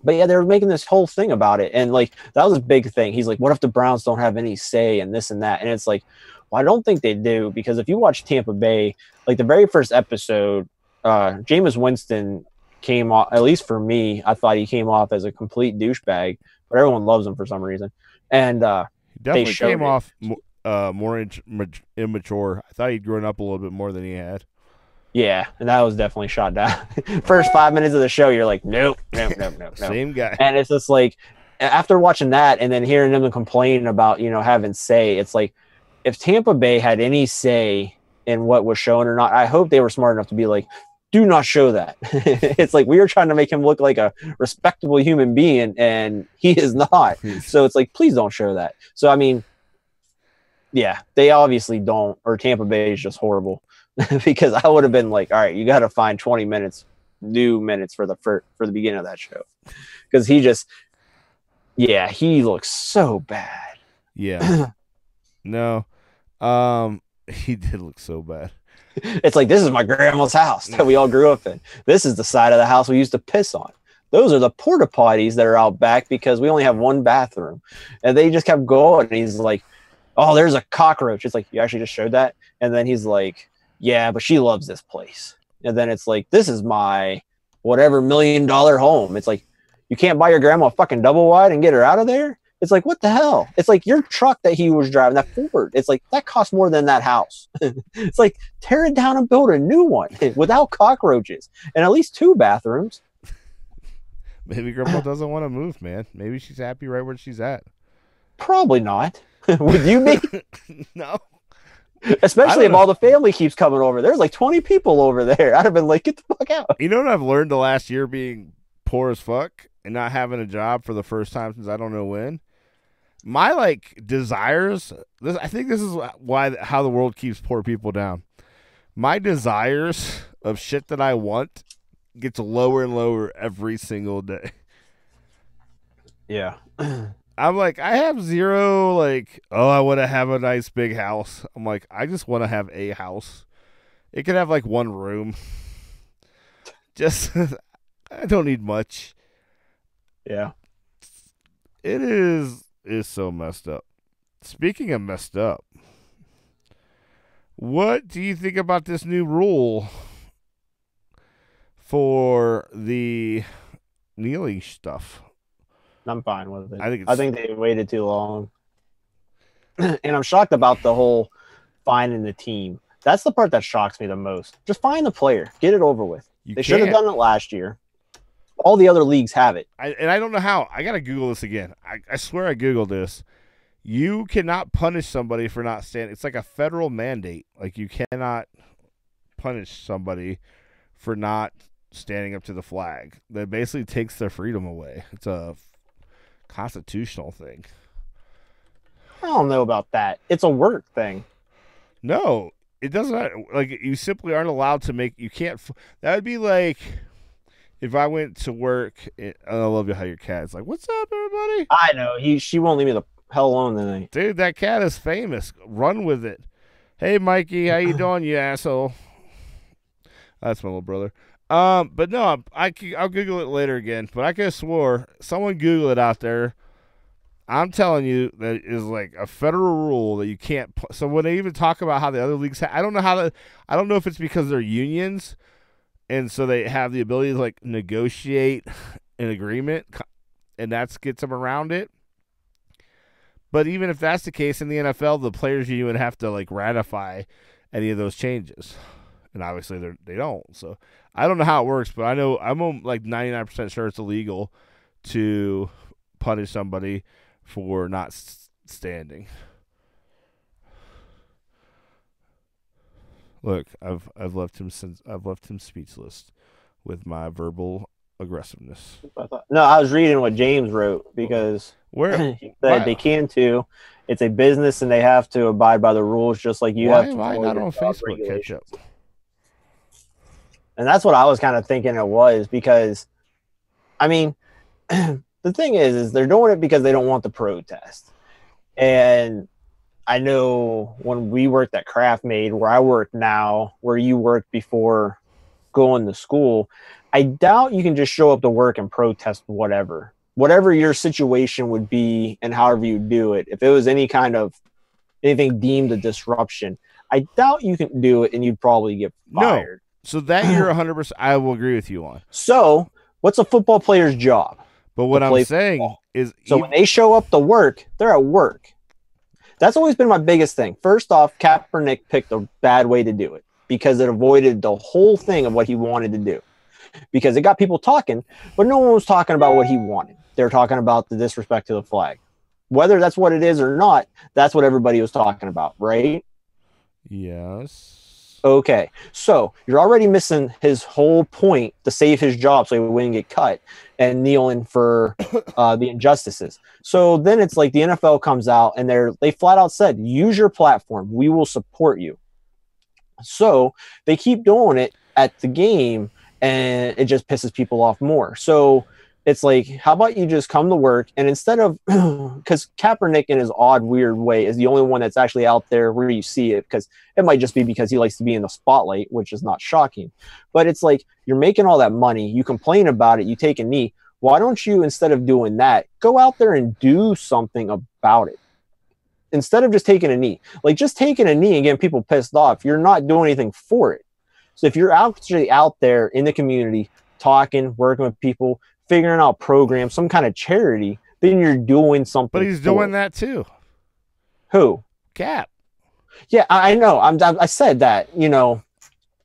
yeah, they were making this whole thing about it, and like that was a big thing. He's like, what if the Browns don't have any say in this and that? And it's like, well, I don't think they do, because if you watch Tampa Bay, like the very first episode, Jameis Winston came off, at least for me, I thought he came off as a complete douchebag, but everyone loves him for some reason. And He definitely showed came it. off more immature. I thought he'd grown up a little bit more than he had. yeah, and that was definitely shot down. First 5 minutes of the show, you're like, nope. Same guy. And it's just like, after watching that and then hearing them complain about, having say, it's like, if Tampa Bay had any say in what was shown or not, I hope they were smart enough to be like, do not show that. It's like, we are trying to make him look like a respectable human being, and he is not. So it's like, please don't show that. So, I mean, yeah, they obviously don't, or Tampa Bay is just horrible. Because I would have been like, all right, you got to find 20 minutes, new minutes for the beginning of that show. Because he looks so bad. Yeah. No. He did look so bad. It's like, this is my grandma's house that we all grew up in. This is the side of the house we used to piss on. Those are the porta potties that are out back because we only have one bathroom. And they just kept going. And he's like, oh, there's a cockroach. It's like, you actually just showed that? And then he's like, yeah, but she loves this place. And then it's like, this is my whatever $1 million home. It's like, you can't buy your grandma a fucking double wide and get her out of there? It's like, what the hell? It's like your truck that he was driving, that Ford. It's like, that costs more than that house. It's like, tear it down and build a new one without cockroaches and at least 2 bathrooms. Maybe grandma doesn't want to move, man. Maybe she's happy right where she's at. Probably not. Would you be? No. Especially if all the family keeps coming over. There's like 20 people over there. I'd have been like, get the fuck out. You know what I've learned the last year being poor as fuck and not having a job for the first time since I don't know when? My desires, I think this is how the world keeps poor people down. My desires of shit that I want gets lower and lower every single day. Yeah. I'm like, I have zero, I want to have a nice big house. I'm like, I just want to have a house. It could have 1 room. Just, I don't need much. Yeah. It is so messed up. Speaking of messed up, what do you think about this new rule for the kneeling stuff? I'm fine with it. I think they waited too long. And I'm shocked about the whole finding the team. That's the part that shocks me the most. Just find the player. Get it over with. They should have done it last year. All the other leagues have it. And I don't know how. I got to Google this again. I swear I Googled this. You cannot punish somebody for not standing. It's like a federal mandate. You cannot punish somebody for not standing up to the flag. That basically takes their freedom away. It's a constitutional thing. I don't know about that. It's a work thing. No, it doesn't. You simply aren't allowed to make. You can't. That would be like if I went to work. I love how your cat's like, "What's up, everybody?" I know she won't leave me the hell alone tonight. Dude, that cat is famous. Run with it. Hey, Mikey, how you doing, you asshole? That's my little brother. But no, I'll Google it later again. But I could have swore someone Google it out there. I'm telling you that it is a federal rule that you can't. So when they even talk about how the other leagues, I don't know if it's because they're unions, and so they have the ability to negotiate an agreement, and that gets them around it. But even if that's the case in the NFL, the players union have to ratify any of those changes, and obviously they don't. So I don't know how it works, but I know I'm 99% sure it's illegal to punish somebody for not standing. Look, I've left him speechless with my verbal aggressiveness. No, I was reading what James wrote because he said they can too. It's a business and they have to abide by the rules just like you have to. Why not on Facebook catch up? And that's what I was kind of thinking it was because, I mean, the thing is they're doing it because they don't want the protest. And I know when we worked at Craft Made, where I work now, where you worked before going to school, I doubt you can just show up to work and protest whatever your situation would be and however you do it. If it was anything deemed a disruption, I doubt you can do it and you'd probably get fired. No. So that you're 100%, I will agree with you on. So what's a football player's job? But what I'm saying is... So when they show up to work, they're at work. That's always been my biggest thing. First off, Kaepernick picked a bad way to do it because it avoided the whole thing of what he wanted to do. Because it got people talking, but no one was talking about what he wanted. they're talking about the disrespect to the flag. Whether that's what it is or not, that's what everybody was talking about, right? Yes. Okay, so you're already missing his whole point to save his job so he wouldn't get cut and kneeling for the injustices. So then it's like the NFL comes out and they flat out said, use your platform. We will support you. So they keep doing it at the game and it just pisses people off more. So it's like, how about you just come to work and instead of, because Kaepernick in his odd, weird way is the only one that's actually out there where you see it, because it might just be because he likes to be in the spotlight, which is not shocking. But it's like, you're making all that money, you complain about it, you take a knee. Why don't you, instead of doing that, go out there and do something about it? Instead of just taking a knee. Like, just taking a knee and getting people pissed off, you're not doing anything for it. So if you're actually out there in the community, talking, working with people, figuring out programs, some kind of charity, then you're doing something. But he's doing that too. Who? Cap. Yeah, I know. I said that, you know,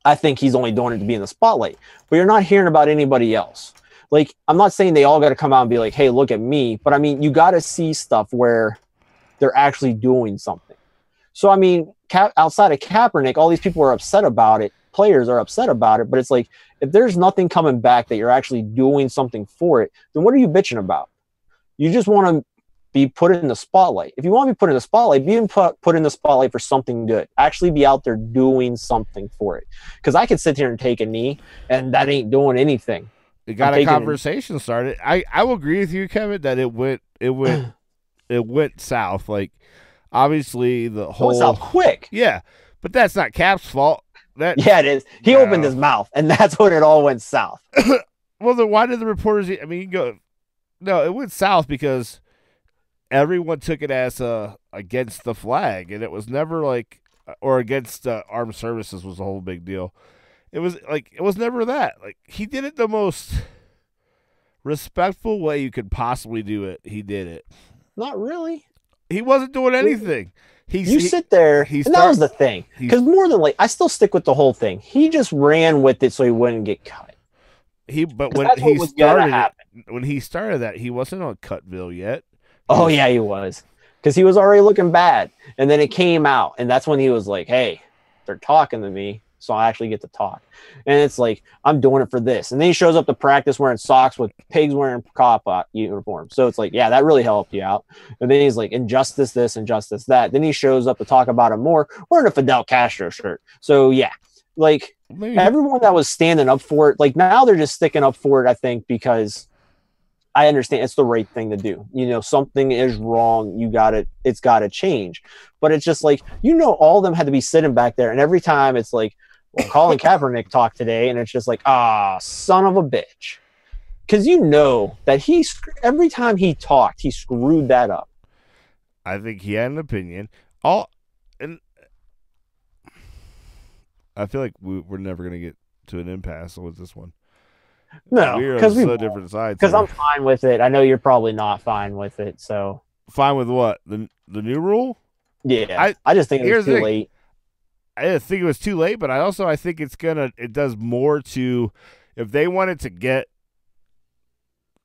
I think he's only doing it to be in the spotlight, but you're not hearing about anybody else. Like, I'm not saying they all got to come out and be like, hey, look at me. But I mean, you got to see stuff where they're actually doing something. So, I mean, outside of Kaepernick, all these people are upset about it. Players are upset about it. But it's like, if there's nothing coming back that you're actually doing something for it, then what are you bitching about? You just want to be put in the spotlight. If you want to be put in the spotlight, be put in the spotlight for something good. Actually be out there doing something for it. Because I could sit here and take a knee, and that ain't doing anything. It got a conversation started. I will agree with you, Kevin, that it went south. Like, obviously the whole went south quick. Yeah, but that's not Cap's fault. Yeah, it is. He opened his mouth, and that's when it all went south. Well, then why did the reporters? I mean, you go. No, it went south because everyone took it as against the flag, and it was never like, or against armed services was a whole big deal. It was like, it was never that. Like, he did it the most respectful way you could possibly do it. He did it. Not really. He wasn't doing anything. Sit there, and that was the thing. Because more than like, I still stick with the whole thing. He just ran with it so he wouldn't get cut. When he started that, he wasn't on Cutville yet. Yeah, he was. Because he was already looking bad. And then it came out, and that's when he was like, hey, they're talking to me, so I actually get to talk. And it's like, I'm doing it for this. And then he shows up to practice wearing socks with pigs wearing cop uniforms. So it's like, yeah, that really helped you out. And then he's like, injustice this, injustice that. Then he shows up to talk about it more wearing a Fidel Castro shirt. So yeah, like everyone that was standing up for it, like now they're just sticking up for it, I think, because I understand it's the right thing to do. You know, something is wrong. It's got to change. But it's just like, you know, all of them had to be sitting back there. And every time it's like, well, Colin Kaepernick talked today. And it's just like, son of a bitch. Because you know that every time he talked, he screwed that up. I think he had an opinion. And I feel like we're never going to get to an impasse with this one. No, because we're so different sides. Because I'm fine with it. I know you're probably not fine with it. So fine with what? The new rule? Yeah, I just think it was too late. I didn't think it was too late, but I think it does more to, if they wanted to get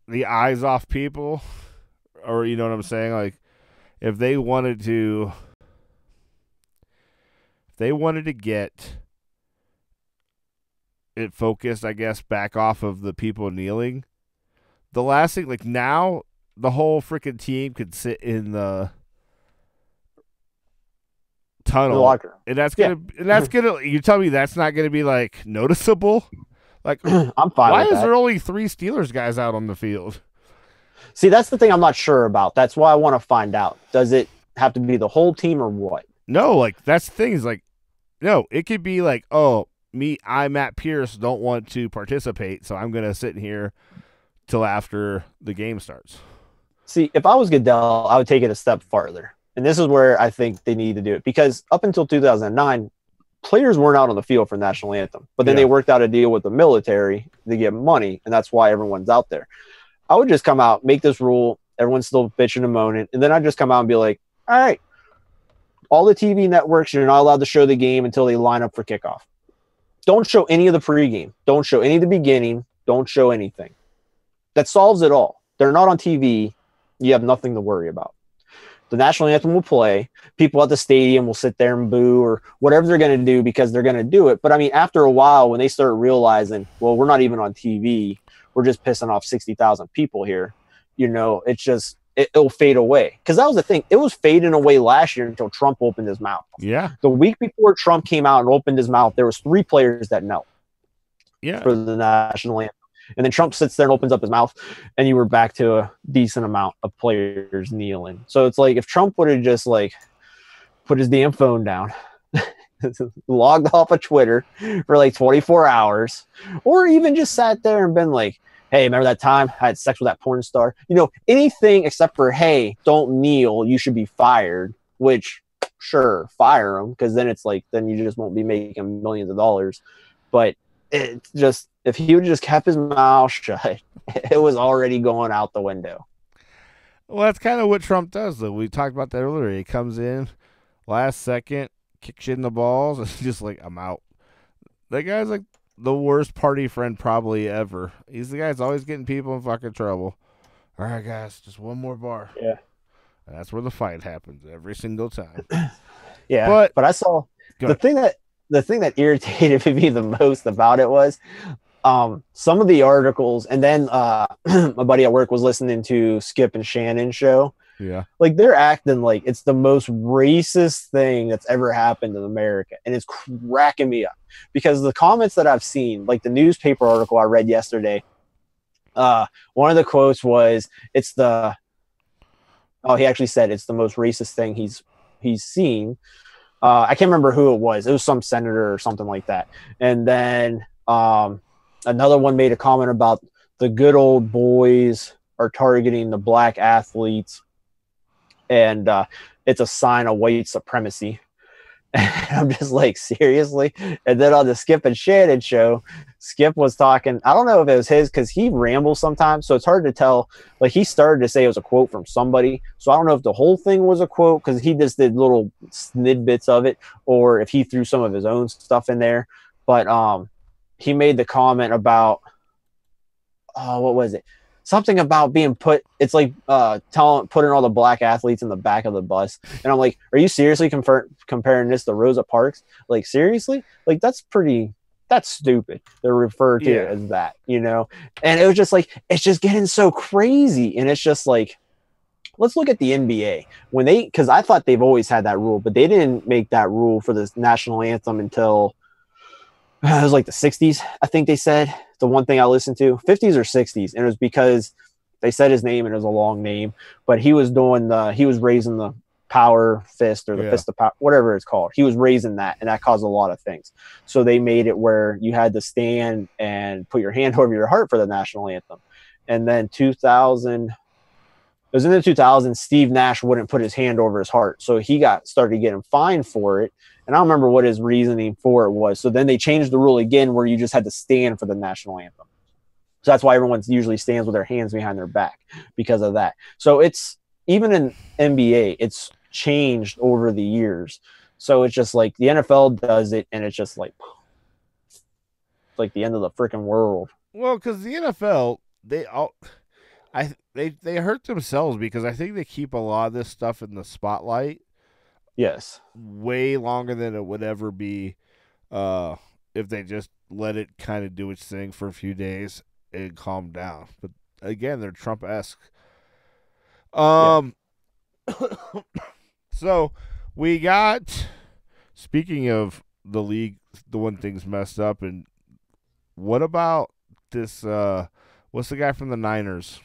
the eyes off people, or you know what I'm saying, like if they wanted to get it focused, I guess, back off of the people kneeling. The last thing, like now, the whole freaking team could sit in the tunnel, and that's gonna. You tell me that's not gonna be like noticeable? Like, I'm fine. Why is there only 3 Steelers guys out on the field? See, that's the thing I'm not sure about. That's why I want to find out. Does it have to be the whole team or what? No, like that's the thing is like, no, it could be like, oh, I, Matt Pierce, don't want to participate, so I'm going to sit in here till after the game starts. See, if I was Goodell, I would take it a step farther. And this is where I think they need to do it. Because up until 2009, players weren't out on the field for national anthem. But then they worked out a deal with the military to get money, and that's why everyone's out there. I would just come out, make this rule, everyone's still bitching and moaning, and then I'd just come out and be like, all right, all the TV networks, you're not allowed to show the game until they line up for kickoff. Don't show any of the pregame. Don't show any of the beginning. Don't show anything. That solves it all. they're not on TV, you have nothing to worry about. The national anthem will play. People at the stadium will sit there and boo or whatever they're going to do because they're going to do it. But I mean, after a while, when they start realizing, well, we're not even on TV, we're just pissing off 60,000 people here, it's just, it'll fade away. Because that was the thing. It was fading away last year until Trump opened his mouth. Yeah. The week before Trump came out and opened his mouth, there was 3 players that knelt for the national anthem. And then Trump sits there and opens up his mouth, and you were back to a decent amount of players kneeling. So it's like if Trump would have just like put his damn phone down, logged off of Twitter for like 24 hours, or even just sat there and been like, hey, remember that time I had sex with that porn star? Anything except for, hey, don't kneel, you should be fired, which sure, fire him, because then it's like, then you just won't be making millions of dollars. But it's just, if he would just kept his mouth shut, it was already going out the window. Well, that's kind of what Trump does, though. We talked about that earlier. He comes in last second, kicks you in the balls, and just like, I'm out. That guy's like the worst party friend probably ever. He's the guy that's always getting people in fucking trouble. All right, guys, just one more bar. Yeah. And that's where the fight happens every single time. Yeah, but I saw the thing that irritated me the most about it was some of the articles, and then my buddy at work was listening to Skip and Shannon's show. Yeah. Like, they're acting like it's the most racist thing that's ever happened in America. And it's cracking me up because the comments that I've seen, like the newspaper article I read yesterday, one of the quotes was, he actually said it's the most racist thing he's seen. I can't remember who it was. It was some senator or something like that. And then another one made a comment about the good old boys are targeting the black athletes, and it's a sign of white supremacy. And I'm just like, seriously? And then on the Skip and Shannon show, Skip was talking, I don't know if it was his, because he rambles sometimes, so it's hard to tell. Like, he started to say it was a quote from somebody, so I don't know if the whole thing was a quote, because he just did little snidbits of it, or if he threw some of his own stuff in there. But he made the comment about, what was it? Something about being put, it's like putting all the black athletes in the back of the bus. And I'm like, are you seriously comparing this to Rosa Parks? Like, seriously? Like, that's stupid to refer to it as that, And it was just like, it's just getting so crazy. And it's just like, let's look at the NBA. Because I thought they've always had that rule, but they didn't make that rule for the national anthem until it was like the 60s, I think they said. The one thing I listened to, 50s or 60s, and it was because they said his name and it was a long name, but he was raising the power fist or the fist of power, whatever it's called. He was raising that, and that caused a lot of things. So they made it where you had to stand and put your hand over your heart for the national anthem. And then 2000, it was in the 2000s, Steve Nash wouldn't put his hand over his heart, so he started getting fined for it. And I don't remember what his reasoning for it was. So then they changed the rule again where you just had to stand for the national anthem. So that's why everyone usually stands with their hands behind their back because of that. So it's, even in NBA, it's changed over the years. So it's just like the NFL does it, and it's just like, it's like the end of the freaking world. Well, because the NFL, they hurt themselves because I think they keep a lot of this stuff in the spotlight. Yes. Way longer than it would ever be if they just let it kind of do its thing for a few days and calm down. But again, they're Trump-esque. So we got, speaking of the league, the one thing's messed up, and what about this, what's the guy from the Niners?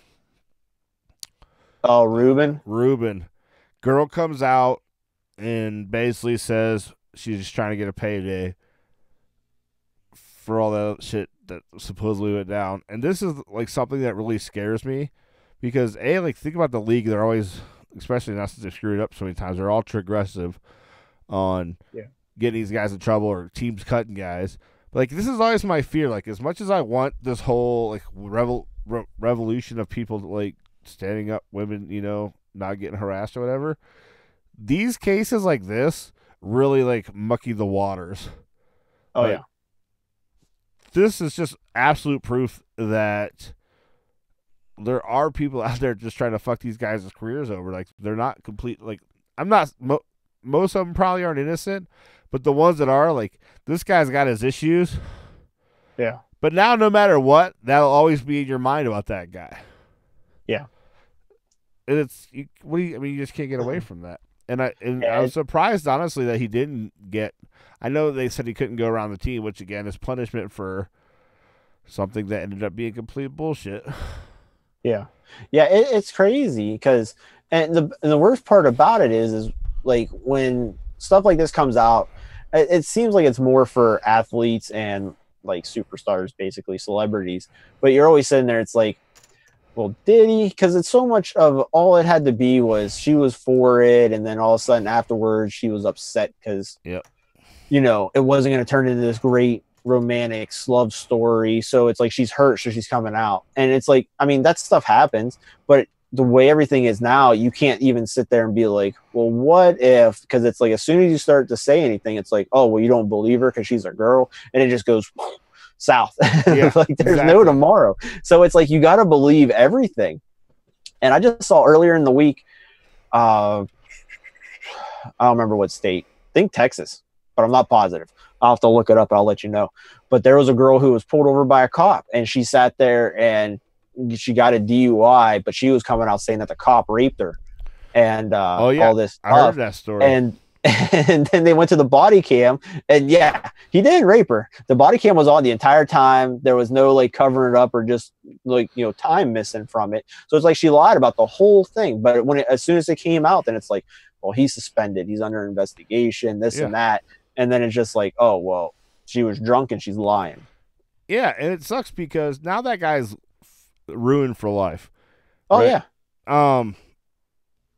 Oh, Ruben. Girl comes out and basically says she's just trying to get a payday for all that shit that supposedly went down. And this is like something that really scares me because think about the league. They're always, especially now since they've screwed up so many times, they're ultra aggressive on getting these guys in trouble or teams cutting guys. But like, this is always my fear. Like, as much as I want this whole like revolution of people like standing up, women, not getting harassed or whatever, these cases like this really like mucky the waters. Oh, This is just absolute proof that there are people out there just trying to fuck these guys' careers over. Like, they're not complete. Like, I'm not. Most of them probably aren't innocent, but the ones that are, like, this guy's got his issues. Yeah. But now, no matter what, that'll always be in your mind about that guy. Yeah. And it's you just can't get away from that. And I Yeah, was surprised, honestly, that he didn't get. I know they said he couldn't go around the team, which again is punishment for something that ended up being complete bullshit. Yeah, it's crazy because, and the worst part about it is like when stuff like this comes out, it seems like it's more for athletes and like superstars, basically celebrities. But you're always sitting there, it's like, well, did he? Because it's so much of all it had to be was she was for it, and then all of a sudden afterwards she was upset because, Yep. you know, it wasn't going to turn into this great romantic love story. So it's like she's hurt, so she's coming out. And it's like, I mean, that stuff happens, but the way everything is now, you can't even sit there and be like, well, what if? Because it's like as soon as you start to say anything, it's like, oh, well, you don't believe her because she's a girl, and it just goes south. Yeah, like there's exactly. no tomorrow. So it's like you got to believe everything. And I just saw earlier in the week, I don't remember what state, I think Texas, but I'm not positive. I'll have to look it up and I'll let you know. But there was a girl who was pulled over by a cop, and she sat there and she got a DUI, but she was coming out saying that the cop raped her and all this I stuff. heard that story. And then they went to the body cam, and yeah, he did rape her. The body cam was on the entire time. There was no like covering it up or just like, you know, time missing from it. So it's like she lied about the whole thing. But as soon as it came out, then it's like, well, he's suspended. He's under investigation, this and that. And then it's just like, oh, well, she was drunk and she's lying. Yeah, and it sucks because now that guy's ruined for life. Oh, right? yeah.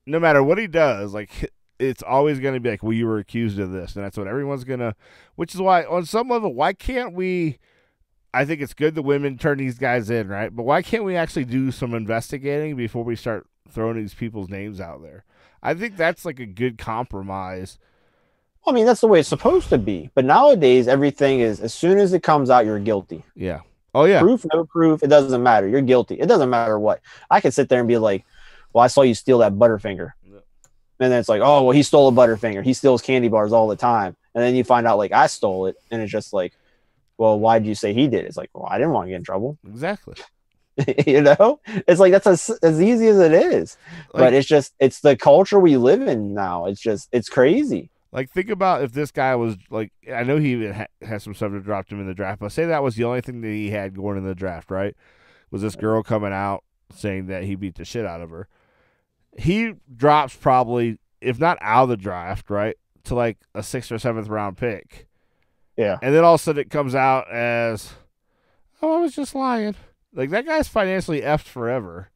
No matter what he does, like, it's always going to be like, well, you were accused of this. And that's what everyone's going to, which is why, on some level, why can't we, I think it's good the women turn these guys in, right? But why can't we actually do some investigating before we start throwing these people's names out there? I think that's like a good compromise. I mean, that's the way it's supposed to be. But nowadays, everything is, as soon as it comes out, you're guilty. Yeah. Oh, yeah. Proof, no proof, it doesn't matter. You're guilty. It doesn't matter what. I can sit there and be like, well, I saw you steal that Butterfinger. Yeah. And then it's like, oh, well, he stole a Butterfinger. He steals candy bars all the time. And then you find out, like, I stole it. And it's just like, well, why did you say he did? It's like, well, I didn't want to get in trouble. Exactly. You know? It's like, that's as easy as it is. Like, but it's just, it's the culture we live in now. It's just, it's crazy. Like, think about if this guy was, like, I know he even has some stuff that dropped him in the draft, but say that was the only thing that he had going in the draft, right? Was this girl coming out saying that he beat the shit out of her. He drops probably, if not out of the draft, right, to like a 6th or 7th round pick. Yeah. And then all of a sudden it comes out as, oh, I was just lying. Like, that guy's financially effed forever.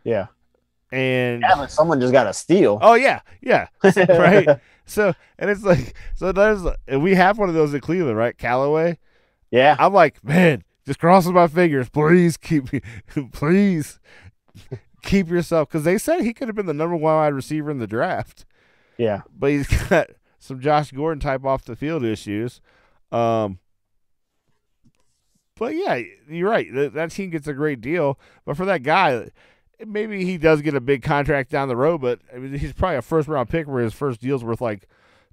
Yeah. And yeah, but someone just got to steal. Oh, yeah. Yeah. Right. So, and it's like, and we have one of those in Cleveland, right? Callaway. Yeah. I'm like, man, just crossing my fingers. Please keep yourself. Because they said he could have been the number 1 wide receiver in the draft. Yeah. But he's got some Josh Gordon type off the field issues. But yeah, you're right. That team gets a great deal. But for that guy, maybe he does get a big contract down the road, but I mean, he's probably a 1st round pick where his first deal's worth like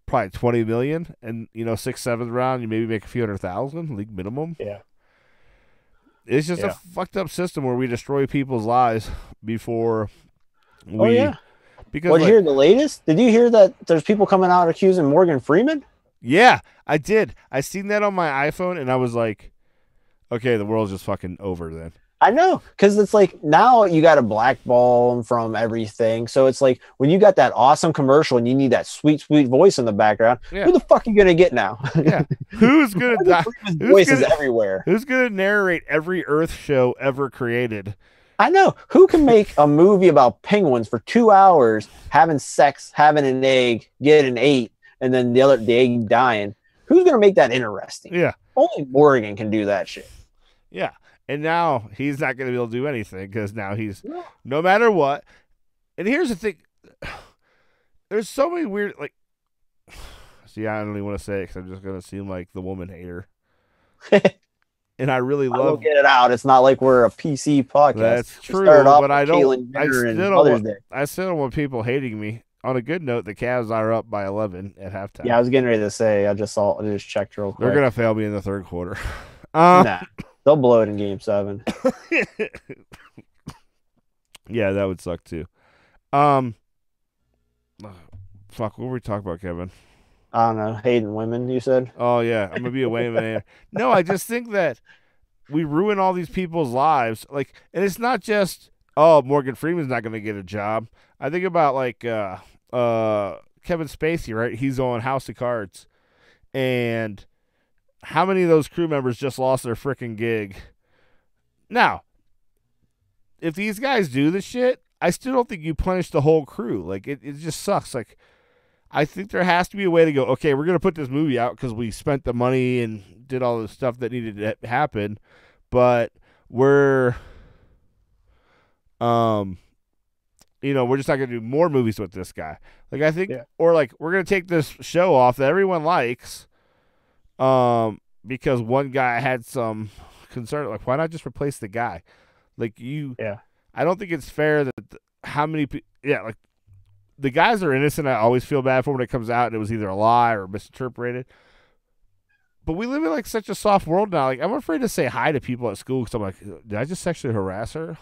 probably $20 million, and 6th, 7th round you maybe make a few $100,000 league minimum. Yeah, it's just a fucked up system where we destroy people's lives before we. Oh yeah. Because what, did you hear the latest? Did you hear that there's people coming out accusing Morgan Freeman? Yeah, I did. I seen that on my iPhone, and I was like, okay, the world's just fucking over then. I know, because it's like now you got to blackball them from everything. So it's like when you got that awesome commercial and you need that sweet, sweet voice in the background, who the fuck are you going to get now? Yeah. Who's going to die? Voices everywhere. Who's going to narrate every Earth show ever created? I know. Who can make a movie about penguins for 2 hours, having sex, having an egg, get an 8, and then the egg dying? Who's going to make that interesting? Yeah. Only Morgan can do that shit. Yeah. And now he's not going to be able to do anything because now he's no matter what. And here's the thing. There's so many weird, like, see, I don't even want to say it because I'm just going to seem like the woman hater. And and I really I will love. get it out. It's not like we're a PC podcast. That's We true, started off but with I don't. Caitlyn I Jenner and still don't. Mother's Want, Day. I still don't want people hating me. On a good note, the Cavs are up by 11 at halftime. Yeah, I was getting ready to say. I just checked real quick. They're gonna fail me in the third quarter. Nah, they'll blow it in Game 7. Yeah, that would suck too. Fuck, what were we talking about, Kevin? I don't know. Hating women, you said? Oh yeah, I'm gonna be a Wayman. No, I just think that we ruin all these people's lives. Like, and it's not just Morgan Freeman's not gonna get a job. I think about like Kevin Spacey, right? He's on House of Cards, and how many of those crew members just lost their freaking gig? Now, if these guys do this shit, I still don't think you punish the whole crew. Like, it just sucks. Like, I think there has to be a way to go, okay, we're going to put this movie out because we spent the money and did all the stuff that needed to happen, but we're, we're just not going to do more movies with this guy. Like, I think, or like, we're going to take this show off that everyone likes, because one guy had some concern. Like, why not just replace the guy? Like, I don't think it's fair that how many people, like, the guys are innocent. I always feel bad for when it comes out and it was either a lie or misinterpreted. But we live in like such a soft world now. Like, I'm afraid to say hi to people at school because I'm like, did I just sexually harass her?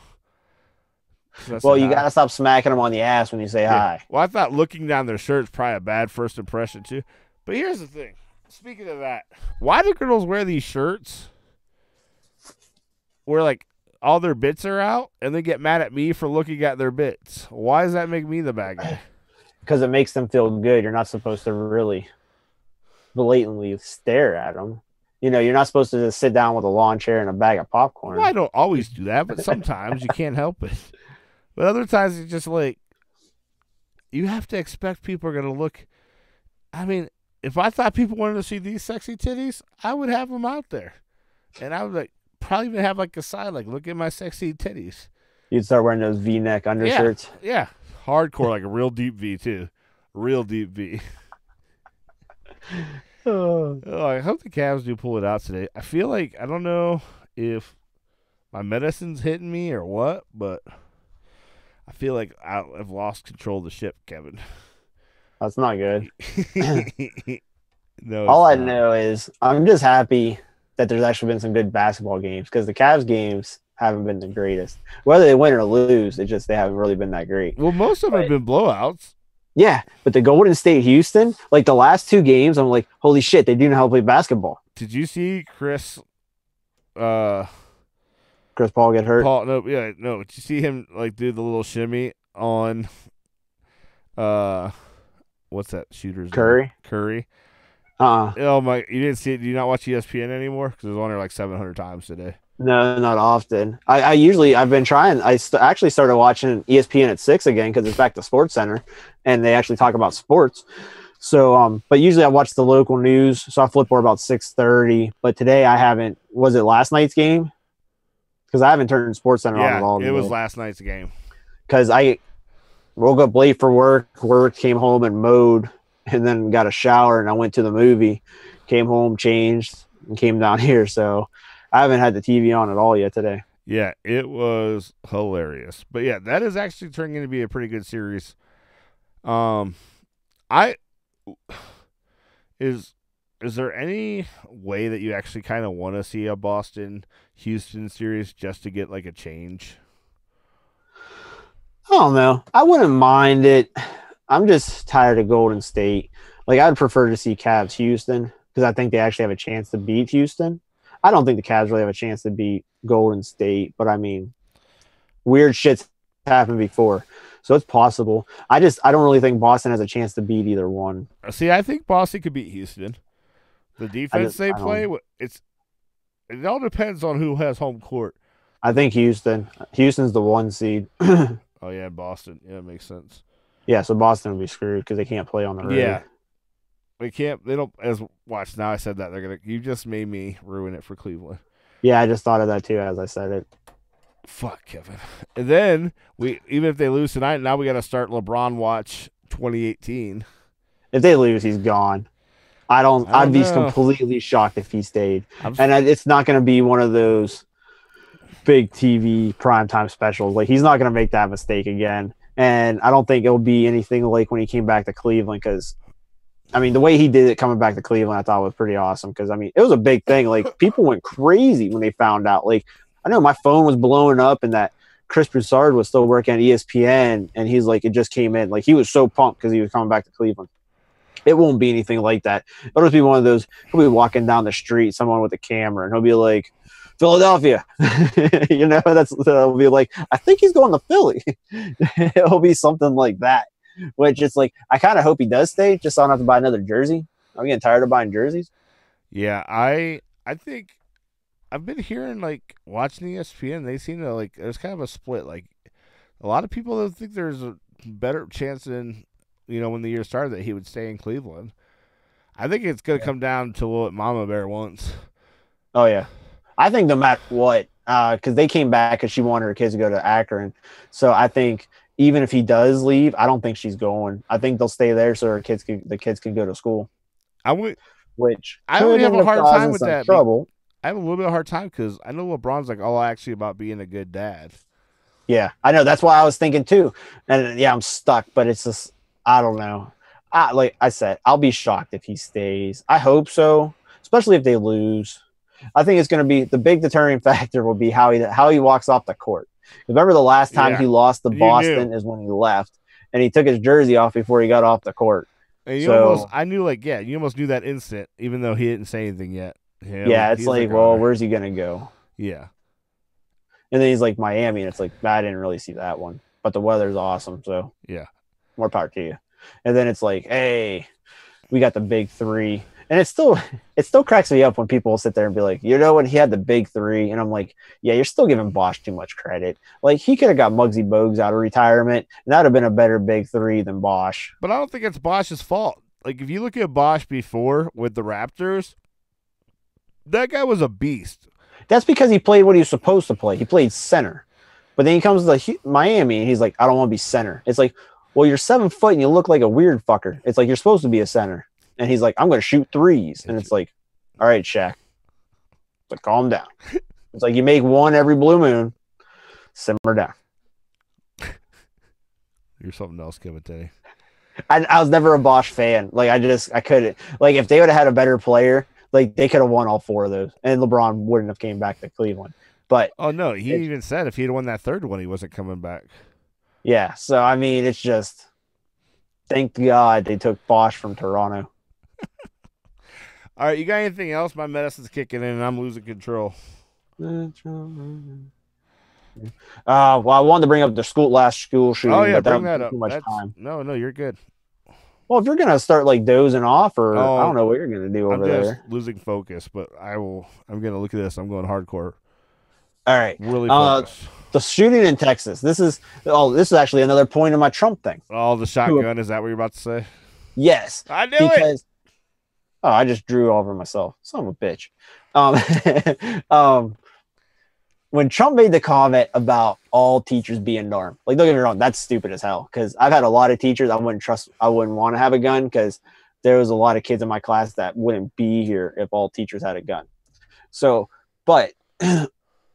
Well, you got to stop smacking them on the ass when you say hi. Well, I thought looking down their shirt is probably a bad first impression too. But here's the thing. Speaking of that, why do girls wear these shirts where like all their bits are out and they get mad at me for looking at their bits? Why does that make me the bad guy? Because it makes them feel good. You're not supposed to really blatantly stare at them. You're not supposed to just sit down with a lawn chair and a bag of popcorn. Well, I don't always do that, but sometimes you can't help it. But other times it's just like, you have to expect people are going to look. I mean, if I thought people wanted to see these sexy titties, I would have them out there. And I would like probably even have like a side, like, look at my sexy titties. You'd start wearing those V-neck undershirts. Yeah. Hardcore, like a real deep V too. Real deep V. I hope the Cavs do pull it out today. I feel like, I don't know if my medicine's hitting me or what, but I feel like I've lost control of the ship, Kevin. That's not good. No. All I know is I'm just happy that there's actually been some good basketball games because the Cavs games haven't been the greatest. Whether they win or lose, it's just they haven't really been that great. Well, most of them have been blowouts. Yeah, but the Golden State Houston, like the last two games, I'm like, holy shit, they do know how to play basketball. Did you see Chris Paul get hurt? No. Did you see him like do the little shimmy on what's that shooter's Curry? name? Curry. Uh-uh. Oh my! You didn't see it? Do you not watch ESPN anymore? Because it was on there like 700 times today. No, not often. I've been trying. I actually started watching ESPN at 6 again because it's back to Sports Center, and they actually talk about sports. So, but usually I watch the local news, so I flip for about 6:30. But today I haven't. Was it last night's game? Because I haven't turned Sports Center on at all. It was last night's game. Because I woke up late for work. Came home and mowed, and then got a shower, and I went to the movie. Came home, changed, and came down here. So I haven't had the TV on at all yet today. Yeah, it was hilarious. But yeah, that is actually turning into be a pretty good series. Is there any way that you actually kind of want to see a Boston-Houston series just to get like a change? I don't know. I wouldn't mind it. I'm just tired of Golden State. Like, I'd prefer to see Cavs Houston because I think they actually have a chance to beat Houston. I don't think the Cavs really have a chance to beat Golden State, but I mean, weird shit's happened before, so it's possible. I don't really think Boston has a chance to beat either one. See, I think Boston could beat Houston. The defense they play, it all depends on who has home court. I think Houston's the 1 seed. Oh yeah, Boston. Yeah, it makes sense. Yeah, so Boston would be screwed because they can't play on the road. Yeah. They can't. They don't. Watch now. I said that they're gonna. You just made me ruin it for Cleveland. Yeah, I just thought of that too as I said it. Fuck Kevin. And then even if they lose tonight, now we got to start LeBron watch 2018. If they lose, he's gone. I don't. I don't I'd be know. completely shocked if he stayed, I'm, and it's not going to be one of those big TV primetime specials. Like he's not going to make that mistake again, and I don't think it'll be anything like when he came back to Cleveland. Because I mean, the way he did it coming back to Cleveland, I thought was pretty awesome. Because I mean, it was a big thing. Like people went crazy when they found out. Like I know my phone was blowing up, and that Chris Broussard was still working at ESPN, and he's like, it just came in. Like he was so pumped because he was coming back to Cleveland. It won't be anything like that. It'll just be one of those. He'll be walking down the street, someone with a camera, and he'll be like, "Philadelphia," you know. That'll be like, I think he's going to Philly. It'll be something like that. Which it's like, I kind of hope he does stay, just so I don't have to buy another jersey. I'm getting tired of buying jerseys. yeah, I think I've been hearing like watching ESPN. They seem to like there's kind of a split. Like a lot of people don't think there's a better chance in when the year started that he would stay in Cleveland. I think it's going to come down to what Mama Bear wants. Oh yeah, I think no matter what, because they came back because she wanted her kids to go to Akron. So I think even if he does leave, I don't think she's going. I think they'll stay there so the kids can go to school. I would. Which I would have a hard time with that. Trouble. I have a little bit of a hard time because I know LeBron's like all actually about being a good dad. Yeah, I know. That's why I was thinking too. And yeah, I'm stuck. But it's just I don't know. Like I said, I'll be shocked if he stays. I hope so, especially if they lose. I think it's going to be the big deterring factor will be how he walks off the court. Remember the last time he lost to Boston is when he left, and he took his jersey off before he got off the court. And I knew you almost knew that instant, even though he didn't say anything yet. Yeah, it's like, well, where's he going to go? Yeah. And then he's like Miami, and it's like, I didn't really see that one, but the weather's awesome, so yeah, more power to you. And then it's like, hey, we got the big three, and it still cracks me up when people sit there and be like, when he had the big three, and I'm like, yeah, you're still giving Bosch too much credit. Like he could have got Muggsy Bogues out of retirement, and that'd have been a better big three than Bosch. But I don't think it's Bosch's fault. Like if you look at Bosch before with the Raptors, that guy was a beast. That's because he played what he was supposed to play. He played center. But then he comes to Miami, and he's like, I don't want to be center. It's like, well, you're 7 foot, and you look like a weird fucker. It's like, you're supposed to be a center. And he's like, I'm going to shoot threes. And it's like, all right, Shaq. But calm down. It's like, you make one every blue moon. Simmer down. You're something else, Kevin Teddy. I was never a Bosch fan. Like, I couldn't. Like, if they would have had a better player, like they could have won all 4 of those, and LeBron wouldn't have came back to Cleveland. But oh no, he even said if he'd won that third one, he wasn't coming back. Yeah, so I mean, it's just thank God they took Bosch from Toronto. All right, you got anything else? My medicine's kicking in, and I'm losing control. Well, I wanted to bring up the last school shooting. Oh yeah, but bring that up. Too much time. No, you're good. Well, if you're gonna start like dozing off, or I don't know what you're gonna do over there. I'm just losing focus, but I'm gonna look at this. I'm going hardcore. All right, really focus. The shooting in Texas. This is actually another point of my Trump thing. Oh, the shotgun. Is that what you're about to say? Yes, I knew it. Oh, I just drew over myself. Son of a bitch. When Trump made the comment about all teachers being armed, like don't get me wrong, that's stupid as hell. Because I've had a lot of teachers I wouldn't want to have a gun because there was a lot of kids in my class that wouldn't be here if all teachers had a gun. So, but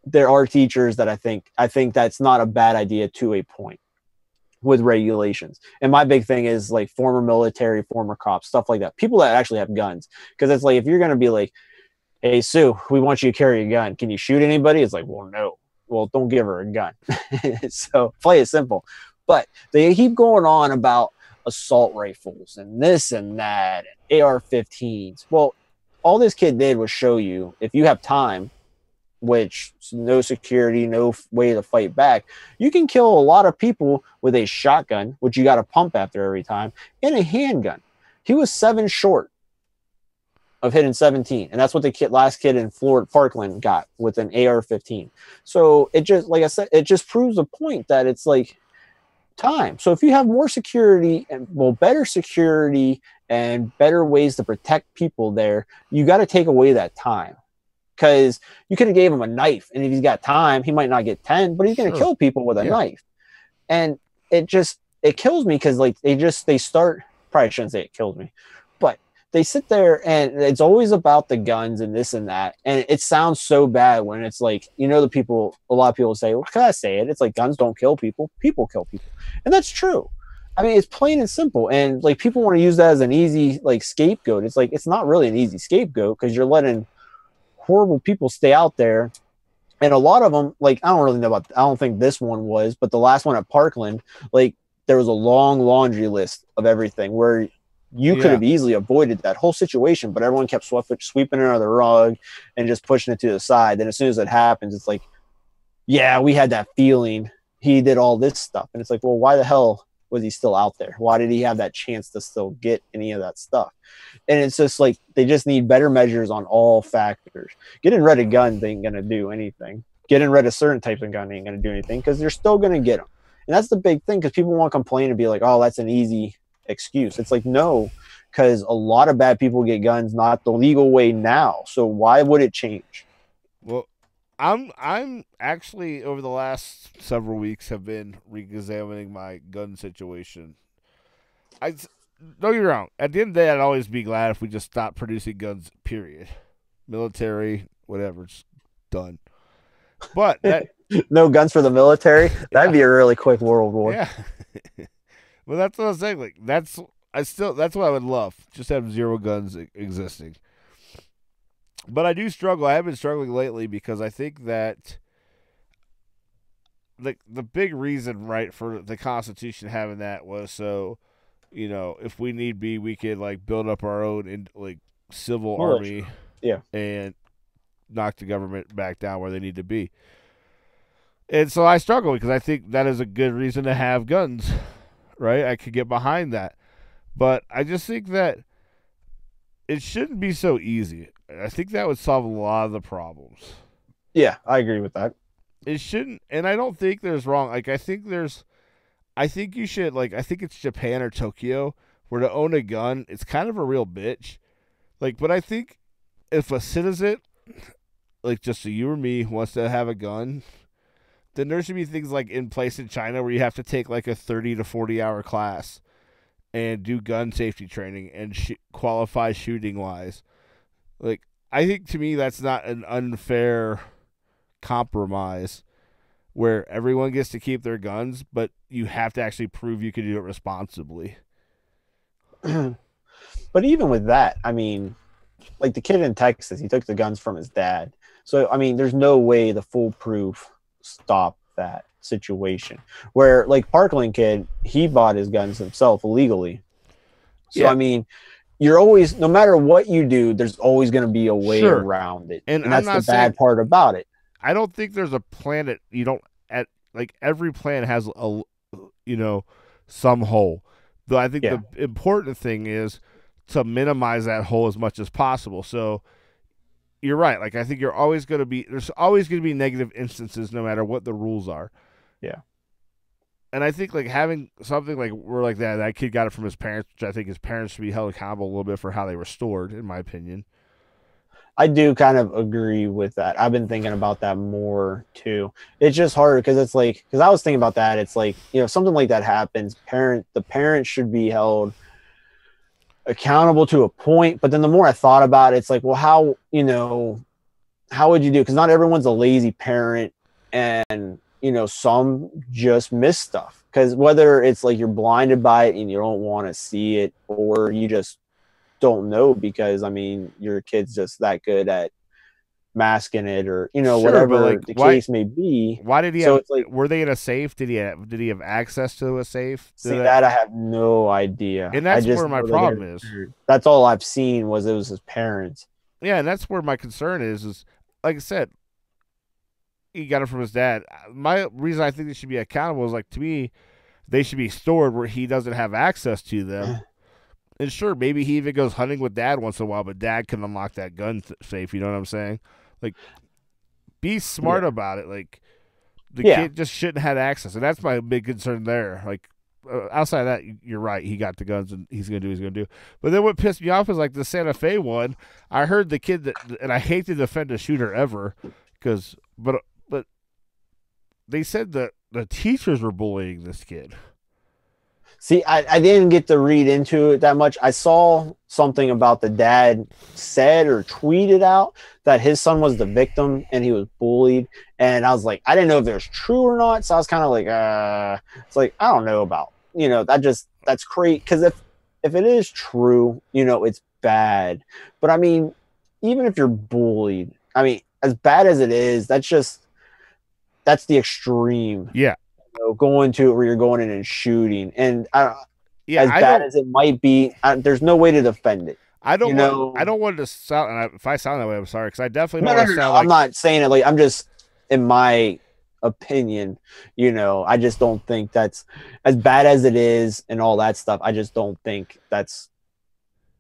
there are teachers that I think that's not a bad idea to a point with regulations. And my big thing is like former military, former cops, stuff like that. People that actually have guns. Because it's like if you're gonna be like, hey, Sue, we want you to carry a gun. Can you shoot anybody? It's like, well, no. Well, don't give her a gun. So play it simple. But they keep going on about assault rifles and this and that and AR-15s. Well, all this kid did was show you if you have time, which no security, no way to fight back, you can kill a lot of people with a shotgun, which you got to pump after every time, and a handgun. He was 7 short of hitting 17, and that's what the last kid in Florida, Parkland, got with an AR-15. So it just, like I said, it just proves the point that it's like time. So if you have more security and better security and better ways to protect people there, you got to take away that time. Because you could have gave him a knife, and if he's got time, he might not get 10, but he's going to kill people with a knife. And it kills me because like they start, probably shouldn't say it kills me, but they sit there and it's always about the guns and this and that. And it sounds so bad when it's like, a lot of people say, what can I say it? It's like guns don't kill people, people kill people. And that's true. I mean, it's plain and simple. And like people want to use that as an easy like scapegoat. It's like, it's not really an easy scapegoat because you're letting horrible people stay out there. And a lot of them, like, I don't think this one was, but the last one at Parkland, like there was a long laundry list of everything where you could have easily avoided that whole situation, but everyone kept sweeping it under the rug and just pushing it to the side. Then as soon as it happens, it's like, yeah, we had that feeling. He did all this stuff. And it's like, well, why the hell was he still out there? Why did he have that chance to still get any of that stuff? And it's just like, they just need better measures on all factors. Getting rid of guns ain't going to do anything. Getting rid of certain types of gun ain't going to do anything because you're still going to get them. And that's the big thing because people want to complain and be like, oh, that's an easy excuse. It's like, no, because a lot of bad people get guns not the legal way now. So why would it change? Well, I'm actually over the last several weeks have been re-examining my gun situation. Don't get me wrong. At the end of the day, I'd always be glad if we just stopped producing guns. Period. Military, whatever, just done. But that no guns for the military. That'd be a really quick world war. Yeah. Well, that's what I was saying. Like that's what I would love. Just have zero guns existing. But I do struggle. I have been struggling lately because I think that the big reason, right, for the Constitution having that was so, if we need be, we could like build up our own civil army, and knock the government back down where they need to be. And so I struggle because I think that is a good reason to have guns, right? I could get behind that. But I just think that it shouldn't be so easy. I think that would solve a lot of the problems. Yeah, I agree with that. It shouldn't, and I don't think there's wrong. Like, I think you should, I think it's Japan or Tokyo, where to own a gun, it's kind of a real bitch. Like, but I think if a citizen, like just so you or me, wants to have a gun, then there should be things like in place in China where you have to take like a 30 to 40 hour class and do gun safety training and qualify shooting wise. Like, I think to me that's not an unfair compromise where everyone gets to keep their guns, but you have to actually prove you can do it responsibly. But even with that, I mean, like the kid in Texas, he took the guns from his dad. So, I mean, there's no way the foolproof stop that situation. Where, like, Parkland kid, he bought his guns himself illegally. So, yeah. I mean, you're always, no matter what you do, there's always going to be a way around it. And that's the bad part about it. I don't think there's a plan that you don't, every plan has a, some hole. But I think the important thing is to minimize that hole as much as possible. So you're right. Like, I think there's always going to be negative instances no matter what the rules are. Yeah. And I think like having something like where like that kid got it from his parents, which I think his parents should be held accountable a little bit for how they were stored, in my opinion. I do kind of agree with that. I've been thinking about that more too. It's just harder because it's like, because I was thinking about that. It's like, if something like that happens, the parent should be held accountable to a point. But then the more I thought about it, it's like, well, how would you do? Because not everyone's a lazy parent, and some just miss stuff. Because whether it's like you're blinded by it and you don't want to see it, or you just don't know because, I mean, your kid's just that good at masking it, or whatever the case may be. Why did he have, were they in a safe? Did he have access to a safe? That I have no idea. And that's where my problem is. That's all I've seen was it was his parents. Yeah, and that's where my concern is like I said, he got it from his dad. My reason I think they should be accountable is, like, to me, they should be stored where he doesn't have access to them. And sure, maybe he even goes hunting with dad once in a while, but dad can unlock that gun safe. You know what I'm saying? Like, be smart about it. Like, the kid just shouldn't have access. And that's my big concern there. Like, outside of that, you're right. He got the guns and he's going to do what he's going to do. But then what pissed me off is, like, the Santa Fe one. I heard the kid and I hate to defend a shooter ever, but they said that the teachers were bullying this kid. See, I didn't get to read into it that much. I saw something about the dad said or tweeted out that his son was the victim and he was bullied. And I was like, I didn't know if it was true or not. So I was kind of like, it's like, I don't know about, that's crazy. Because if it is true, it's bad. But I mean, even if you're bullied, I mean, as bad as it is, that's the extreme. Yeah. Going to it where you're going in and shooting, and as I bad don't, as it might be, there's no way to defend it. I don't want. I don't want to sound. And if I sound that way, I'm sorry, because I definitely don't want to sound I'm not saying it like I'm just in my opinion. I just don't think that's as bad as it is, and all that stuff. I just don't think that's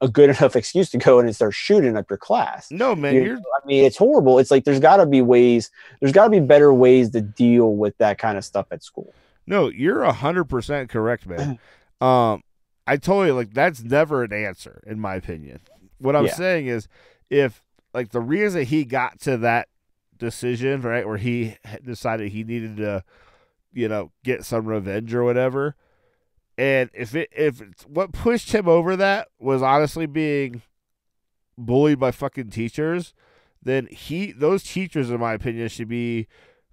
a good enough excuse to go in and start shooting up your class. No, man. I mean, it's horrible. It's like there's got to be ways. There's got to be better ways to deal with that kind of stuff at school. No, you're 100% correct, man. I totally like that's never an answer in my opinion. What I'm saying is, if like the reason he got to that decision, right, where he decided he needed to, get some revenge or whatever. And if what pushed him over that was honestly being bullied by fucking teachers, then those teachers, in my opinion, should be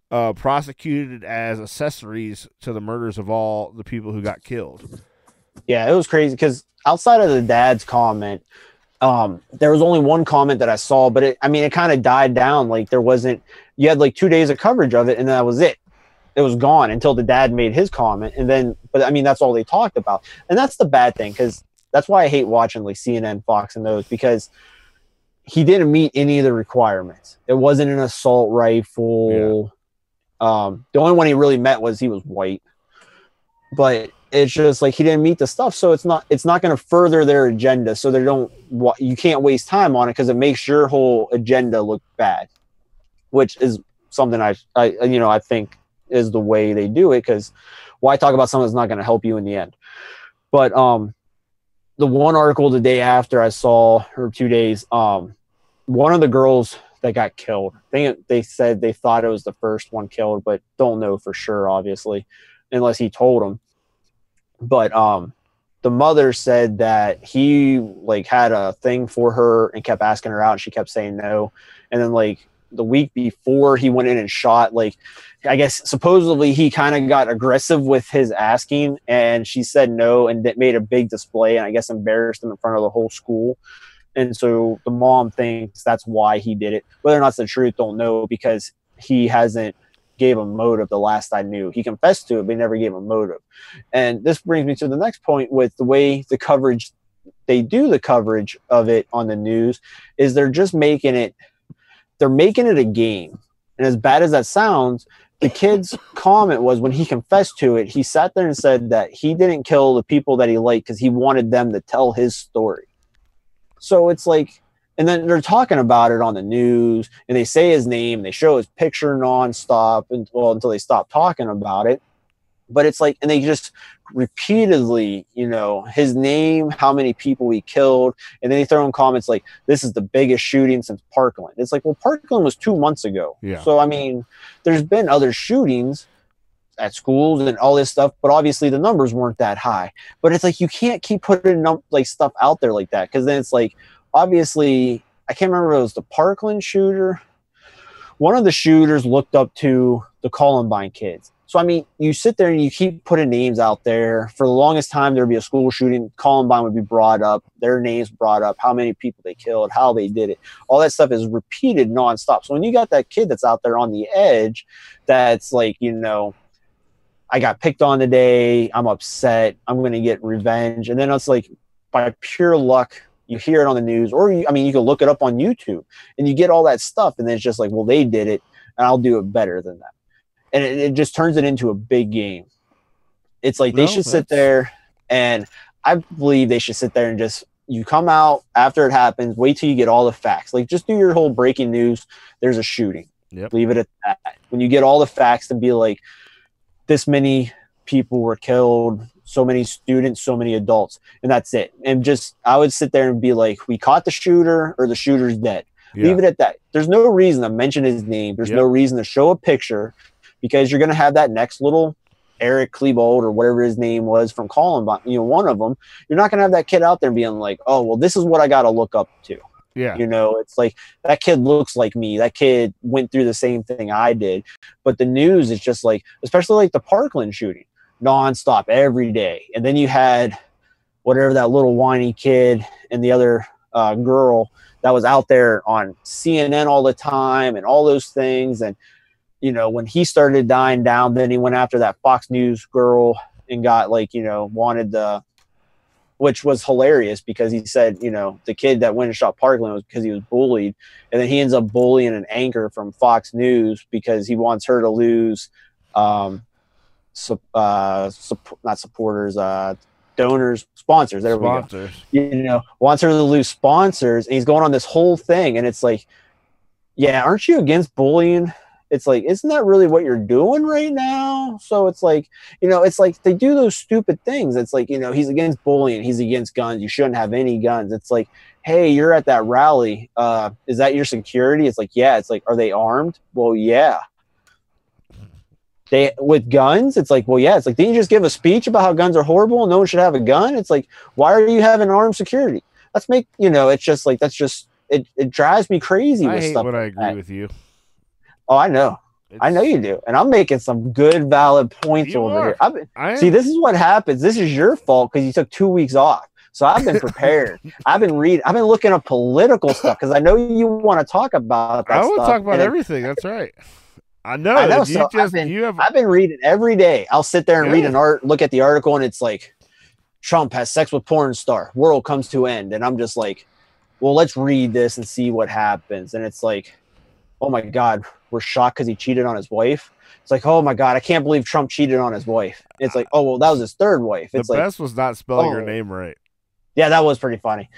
prosecuted as accessories to the murders of all the people who got killed. Yeah, it was crazy because outside of the dad's comment, there was only one comment that I saw, but it kind of died down. Like you had like 2 days of coverage of it, and that was it. It was gone until the dad made his comment. And then, but I mean, that's all they talked about. And that's the bad thing. Cause that's why I hate watching like CNN, Fox and those, because he didn't meet any of the requirements. It wasn't an assault rifle. Yeah. The only one he really met was he was white, but it's just like, he didn't meet the stuff. So it's not going to further their agenda. So you can't waste time on it, cause it makes your whole agenda look bad, which is something I think is the way they do it, because why talk about something that's not going to help you in the end. But the one article the day after I saw, or 2 days, one of the girls that got killed, they said they thought it was the first one killed, but don't know for sure, obviously, unless he told them. But the mother said that he like had a thing for her and kept asking her out, and she kept saying no. And then like the week before, he went in and shot, like, I guess supposedly he kind of got aggressive with his asking, and she said no, and that made a big display, and I guess embarrassed him in front of the whole school. And so the mom thinks that's why he did it. Whether or not it's the truth, don't know, because he hasn't gave a motive the last I knew. He confessed to it, but he never gave a motive. And this brings me to the next point with the way the coverage, they do the coverage of it on the news, is they're making it a game. And as bad as that sounds, the kid's comment was when he confessed to it, he sat there and said that he didn't kill the people that he liked because he wanted them to tell his story. So it's like, and then they're talking about it on the news, and they say his name, they show his picture nonstop until they stop talking about it. But it's like, and they just repeatedly, his name, how many people he killed, and then they throw in comments like, this is the biggest shooting since Parkland. It's like, well, Parkland was 2 months ago. Yeah. So, I mean, there's been other shootings at schools and all this stuff, but obviously the numbers weren't that high. But it's like, you can't keep putting like stuff out there like that, because then it's like, obviously, I can't remember if it was the Parkland shooter. One of the shooters looked up to the Columbine kids. So, I mean, you sit there and you keep putting names out there. For the longest time, there'd be a school shooting. Columbine would be brought up, their names brought up, how many people they killed, how they did it. All that stuff is repeated nonstop. So when you got that kid that's out there on the edge, that's like, I got picked on today, I'm upset, I'm going to get revenge. And then it's like, by pure luck, you hear it on the news, or you can look it up on YouTube, and you get all that stuff, and then it's just like, well, they did it, and I'll do it better than that. And it just turns it into a big game. It's like they should sit there, and I believe they should sit there and just, you come out after it happens, wait till you get all the facts. Like, just do your whole breaking news. There's a shooting. Yep. Leave it at that. When you get all the facts, to be like, this many people were killed, so many students, so many adults, and that's it. And just, I would sit there and be like, we caught the shooter, or the shooter's dead. Yeah. Leave it at that. There's no reason to mention his name. There's no reason to show a picture, because you're going to have that next little Eric Klebold or whatever his name was from Columbine, one of them, you're not going to have that kid out there being like, oh, well, this is what I got to look up to. Yeah. It's like that kid looks like me. That kid went through the same thing I did. But the news is just like, especially like the Parkland shooting, nonstop every day. And then you had whatever that little whiny kid and the other girl that was out there on CNN all the time and all those things. And, when he started dying down, then he went after that Fox News girl and got wanted which was hilarious because he said, the kid that went and shot Parkland was because he was bullied. And then he ends up bullying an anchor from Fox News because he wants her to lose, not supporters, donors, sponsors. There Sponsors. we go. Wants her to lose sponsors. And he's going on this whole thing. And it's like, yeah, aren't you against bullying? It's like, isn't that really what you're doing right now? So it's like, it's like they do those stupid things. It's like, he's against bullying. He's against guns. You shouldn't have any guns. It's like, hey, you're at that rally. Is that your security? It's like, yeah. It's like, are they armed? Well, yeah. They with guns? It's like, well, yeah. It's like, didn't you just give a speech about how guns are horrible and no one should have a gun? It's like, why are you having armed security? It's just like, it drives me crazy. I with hate stuff when like I agree that. with you. Oh, I know. I know you do. And I'm making some good, valid points You over are. here. See, this is what happens. This is your fault because you took 2 weeks off. So I've been prepared. I've been looking up political stuff because I know you want to talk about that I stuff. want to talk about everything. That's right. I know. I've been reading every day. I'll sit there and look at the article, and it's like, Trump has sex with porn star. World comes to end. And I'm just like, well, let's read this and see what happens. And it's like, oh my God, we're shocked because he cheated on his wife. It's like, oh my God, I can't believe Trump cheated on his wife. It's like, oh, well, that was his third wife. It's the like, best was not spelling your name right. Yeah, that was pretty funny.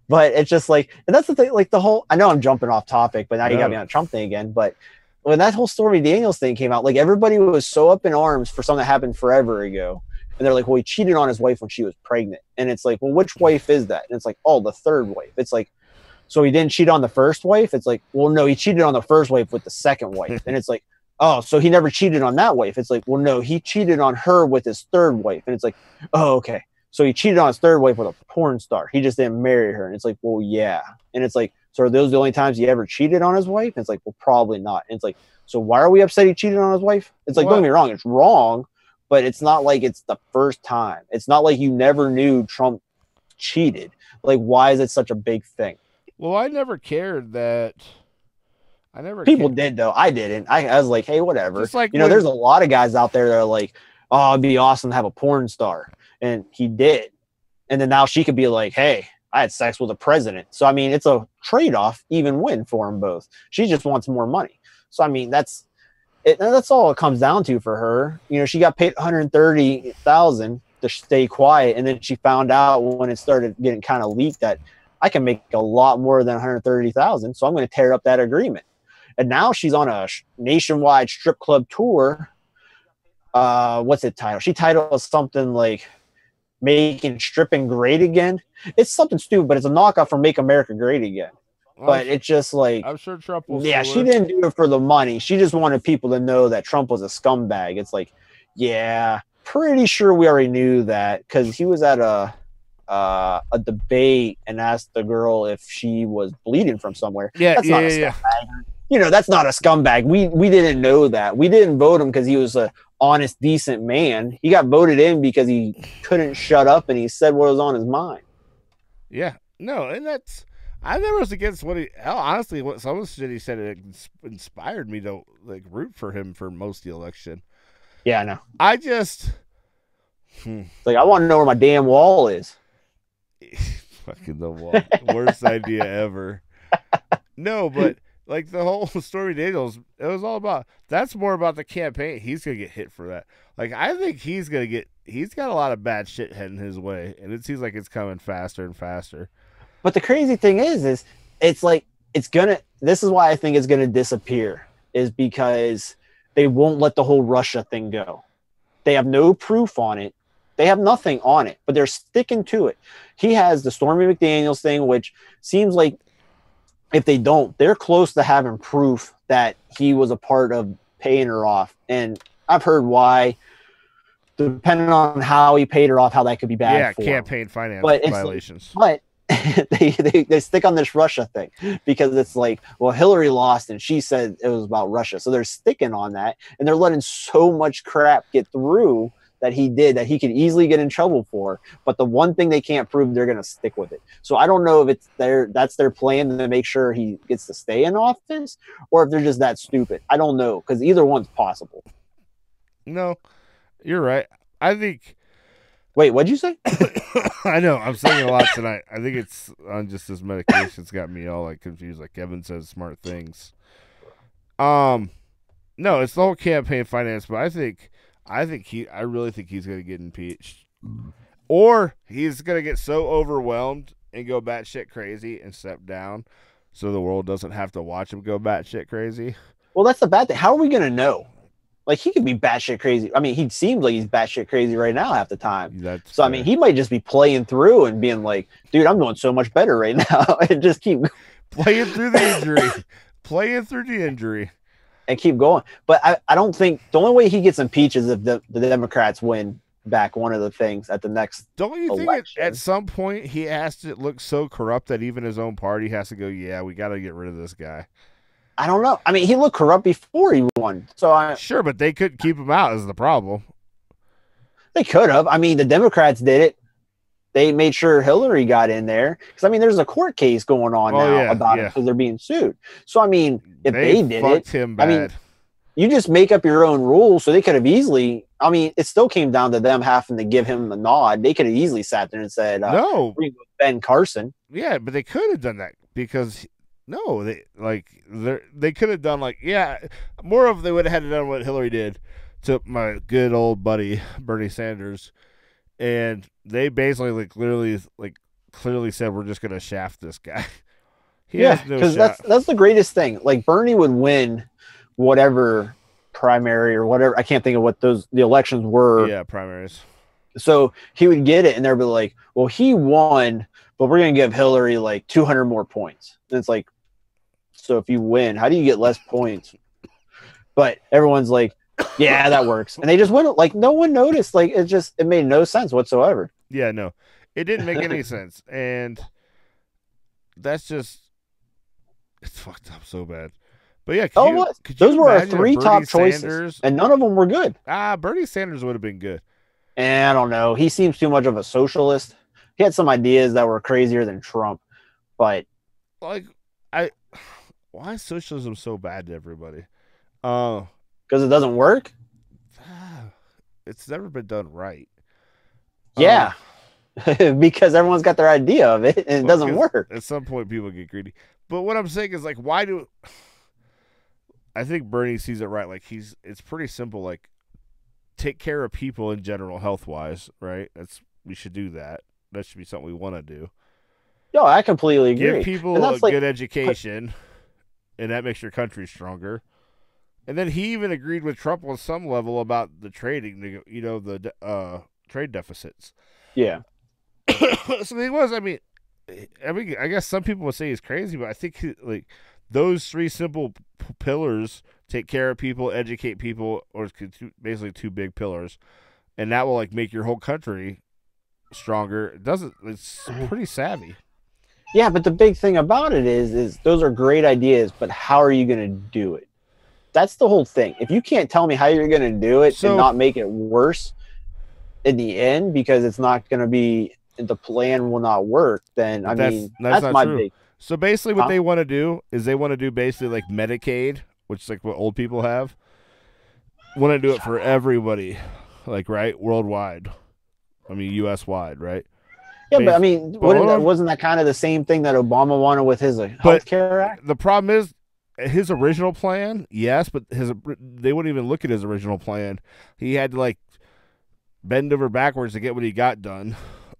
But it's just like, and that's the thing, like I know I'm jumping off topic, but now you got me on Trump thing again. But when that whole Stormy Daniels thing came out, like everybody was so up in arms for something that happened forever ago. And they're like, well, he cheated on his wife when she was pregnant. And it's like, well, which wife is that? And it's like, oh, the third wife. It's like, so he didn't cheat on the first wife? It's like, well, no, he cheated on the first wife with the second wife. And it's like, oh, so he never cheated on that wife. It's like, well, no, he cheated on her with his third wife. And it's like, oh, okay. So he cheated on his third wife with a porn star. He just didn't marry her. And it's like, well, yeah. And it's like, so are those the only times he ever cheated on his wife? And it's like, well, probably not. And it's like, so why are we upset he cheated on his wife? It's like, don't get me wrong, it's wrong, but it's not like it's the first time. It's not like you never knew Trump cheated. Like, why is it such a big thing? Well, I never cared that. People did, though. I didn't. I was like, hey, whatever. Just like there's a lot of guys out there that are like, oh, it'd be awesome to have a porn star. And he did. And then now she could be like, hey, I had sex with a president. So, I mean, it's a trade-off, even win for them both. She just wants more money. So, I mean, that's all it comes down to for her. She got paid $130,000 to stay quiet. And then she found out when it started getting kind of leaked that I can make a lot more than $130,000. So I'm going to tear up that agreement. And now she's on a nationwide strip club tour. What's it titled? She titled something like Making Stripping Great Again. It's something stupid, but it's a knockoff from Make America Great Again. But it's just like, I'm sure Trump will. Yeah, she didn't do it for the money. She just wanted people to know that Trump was a scumbag. It's like, yeah, pretty sure we already knew that because he was at a debate and asked the girl if she was bleeding from somewhere. Yeah, that's not a scumbag. That's not a scumbag. We didn't know that. We didn't vote him because he was a honest, decent man. He got voted in because he couldn't shut up and he said what was on his mind. Yeah, no, and I never was against what honestly, what some of the shit he said, it inspired me to like root for him for most of the election. Yeah, I know. I just like, I want to know where my damn wall is. Fucking the wall. Worst idea ever. No, but like the whole Stormy Daniels, it was all about, that's more about the campaign. He's going to get hit for that. Like, I think he's got a lot of bad shit heading his way, and it seems like it's coming faster and faster. But the crazy thing is it's like, this is why I think it's going to disappear, is because they won't let the whole Russia thing go. They have no proof on it. They have nothing on it, but they're sticking to it. He has the Stormy McDaniels thing, which seems like if they don't, they're close to having proof that he was a part of paying her off. And I've heard why depending on how he paid her off, how that could be bad. Yeah, for him. campaign finance But it's violations. But they stick on this Russia thing because it's like, well, Hillary lost and she said it was about Russia, so they're sticking on that, and they're letting so much crap get through that he did that he could easily get in trouble for. But the one thing they can't prove, they're going to stick with it. So I don't know if that's their plan to make sure he gets to stay in office, or if they're just that stupid. I don't know, because either one's possible. No, you're right. I think. Wait, what'd you say? I know. I'm saying a lot tonight. I think it's on just this medication's got me all like confused. Like Kevin says smart things. No, it's the whole campaign finance, but I really think he's gonna get impeached, or he's gonna get so overwhelmed and go batshit crazy and step down, so the world doesn't have to watch him go batshit crazy. Well, that's the bad thing. How are we gonna know? Like, he could be batshit crazy. I mean, he seems like he's batshit crazy right now half the time. That's so, fair. I mean, he might just be playing through and being like, dude, I'm doing so much better right now. And just keep playing through the injury. And keep going. But I don't think the only way he gets impeached is if the Democrats win back one of the things at the next Don't you think election. at some point he has to look so corrupt that even his own party has to go, yeah, we got to get rid of this guy? I don't know. I mean, he looked corrupt before he won. So Sure, but they couldn't keep him out is the problem. They could have. I mean, the Democrats did it. They made sure Hillary got in there. Because, I mean, there's a court case going on now about it because they're being sued. So, I mean, if they did it, him bad. I mean, you just make up your own rules. So they could have easily, I mean, it still came down to them having to give him the nod. They could have easily sat there and said, no, Ben Carson. Yeah, but they could have done that because they could have done more of they would have had to done what Hillary did to my good old buddy Bernie Sanders, and they basically clearly said we're just gonna shaft this guy. Because that's the greatest thing. Like, Bernie would win whatever primary or whatever. I can't think of what the elections were. Yeah, primaries. So he would get it, and they'd be like, well, he won, but we're going to give Hillary like 200 more points. And it's like, so if you win, how do you get less points? But everyone's like, yeah, that works. And they just went, like, no one noticed. Like, it made no sense whatsoever. Yeah, no, it didn't make any sense. And that's just, it's fucked up so bad. But yeah, those were our three top choices, and none of them were good. Bernie Sanders would have been good. And I don't know. He seems too much of a socialist. He had some ideas that were crazier than Trump, but why is socialism so bad to everybody? Because it doesn't work. It's never been done right. Yeah, because everyone's got their idea of it, and it doesn't work. At some point, people get greedy. But what I'm saying is, like, why do I think Bernie sees it right? Like, it's pretty simple. Like, take care of people in general, health wise, right? We should do that. That should be something we want to do. No, I completely agree. Give people a good education, and that makes your country stronger. And then he even agreed with Trump on some level about the trading, the trade deficits. Yeah. So he was. I mean, I guess some people would say he's crazy, but I think those three simple pillars: take care of people, educate people, or basically two big pillars, and that will make your whole country stronger. It's pretty savvy. Yeah, but the big thing about it is those are great ideas, but how are you going to do it? That's the whole thing. If you can't tell me how you're going to do it and not make it worse in the end, because it's not going to be, the plan will not work, then that's my big. So basically what they want to do is they want to do basically like Medicaid, which is like what old people have. Want to do it for everybody, right? Worldwide. I mean, U.S. wide, right? Yeah, but I mean, wasn't that kind of the same thing that Obama wanted with his healthcare act? The problem is his original plan, yes, but they wouldn't even look at his original plan. He had to bend over backwards to get what he got done.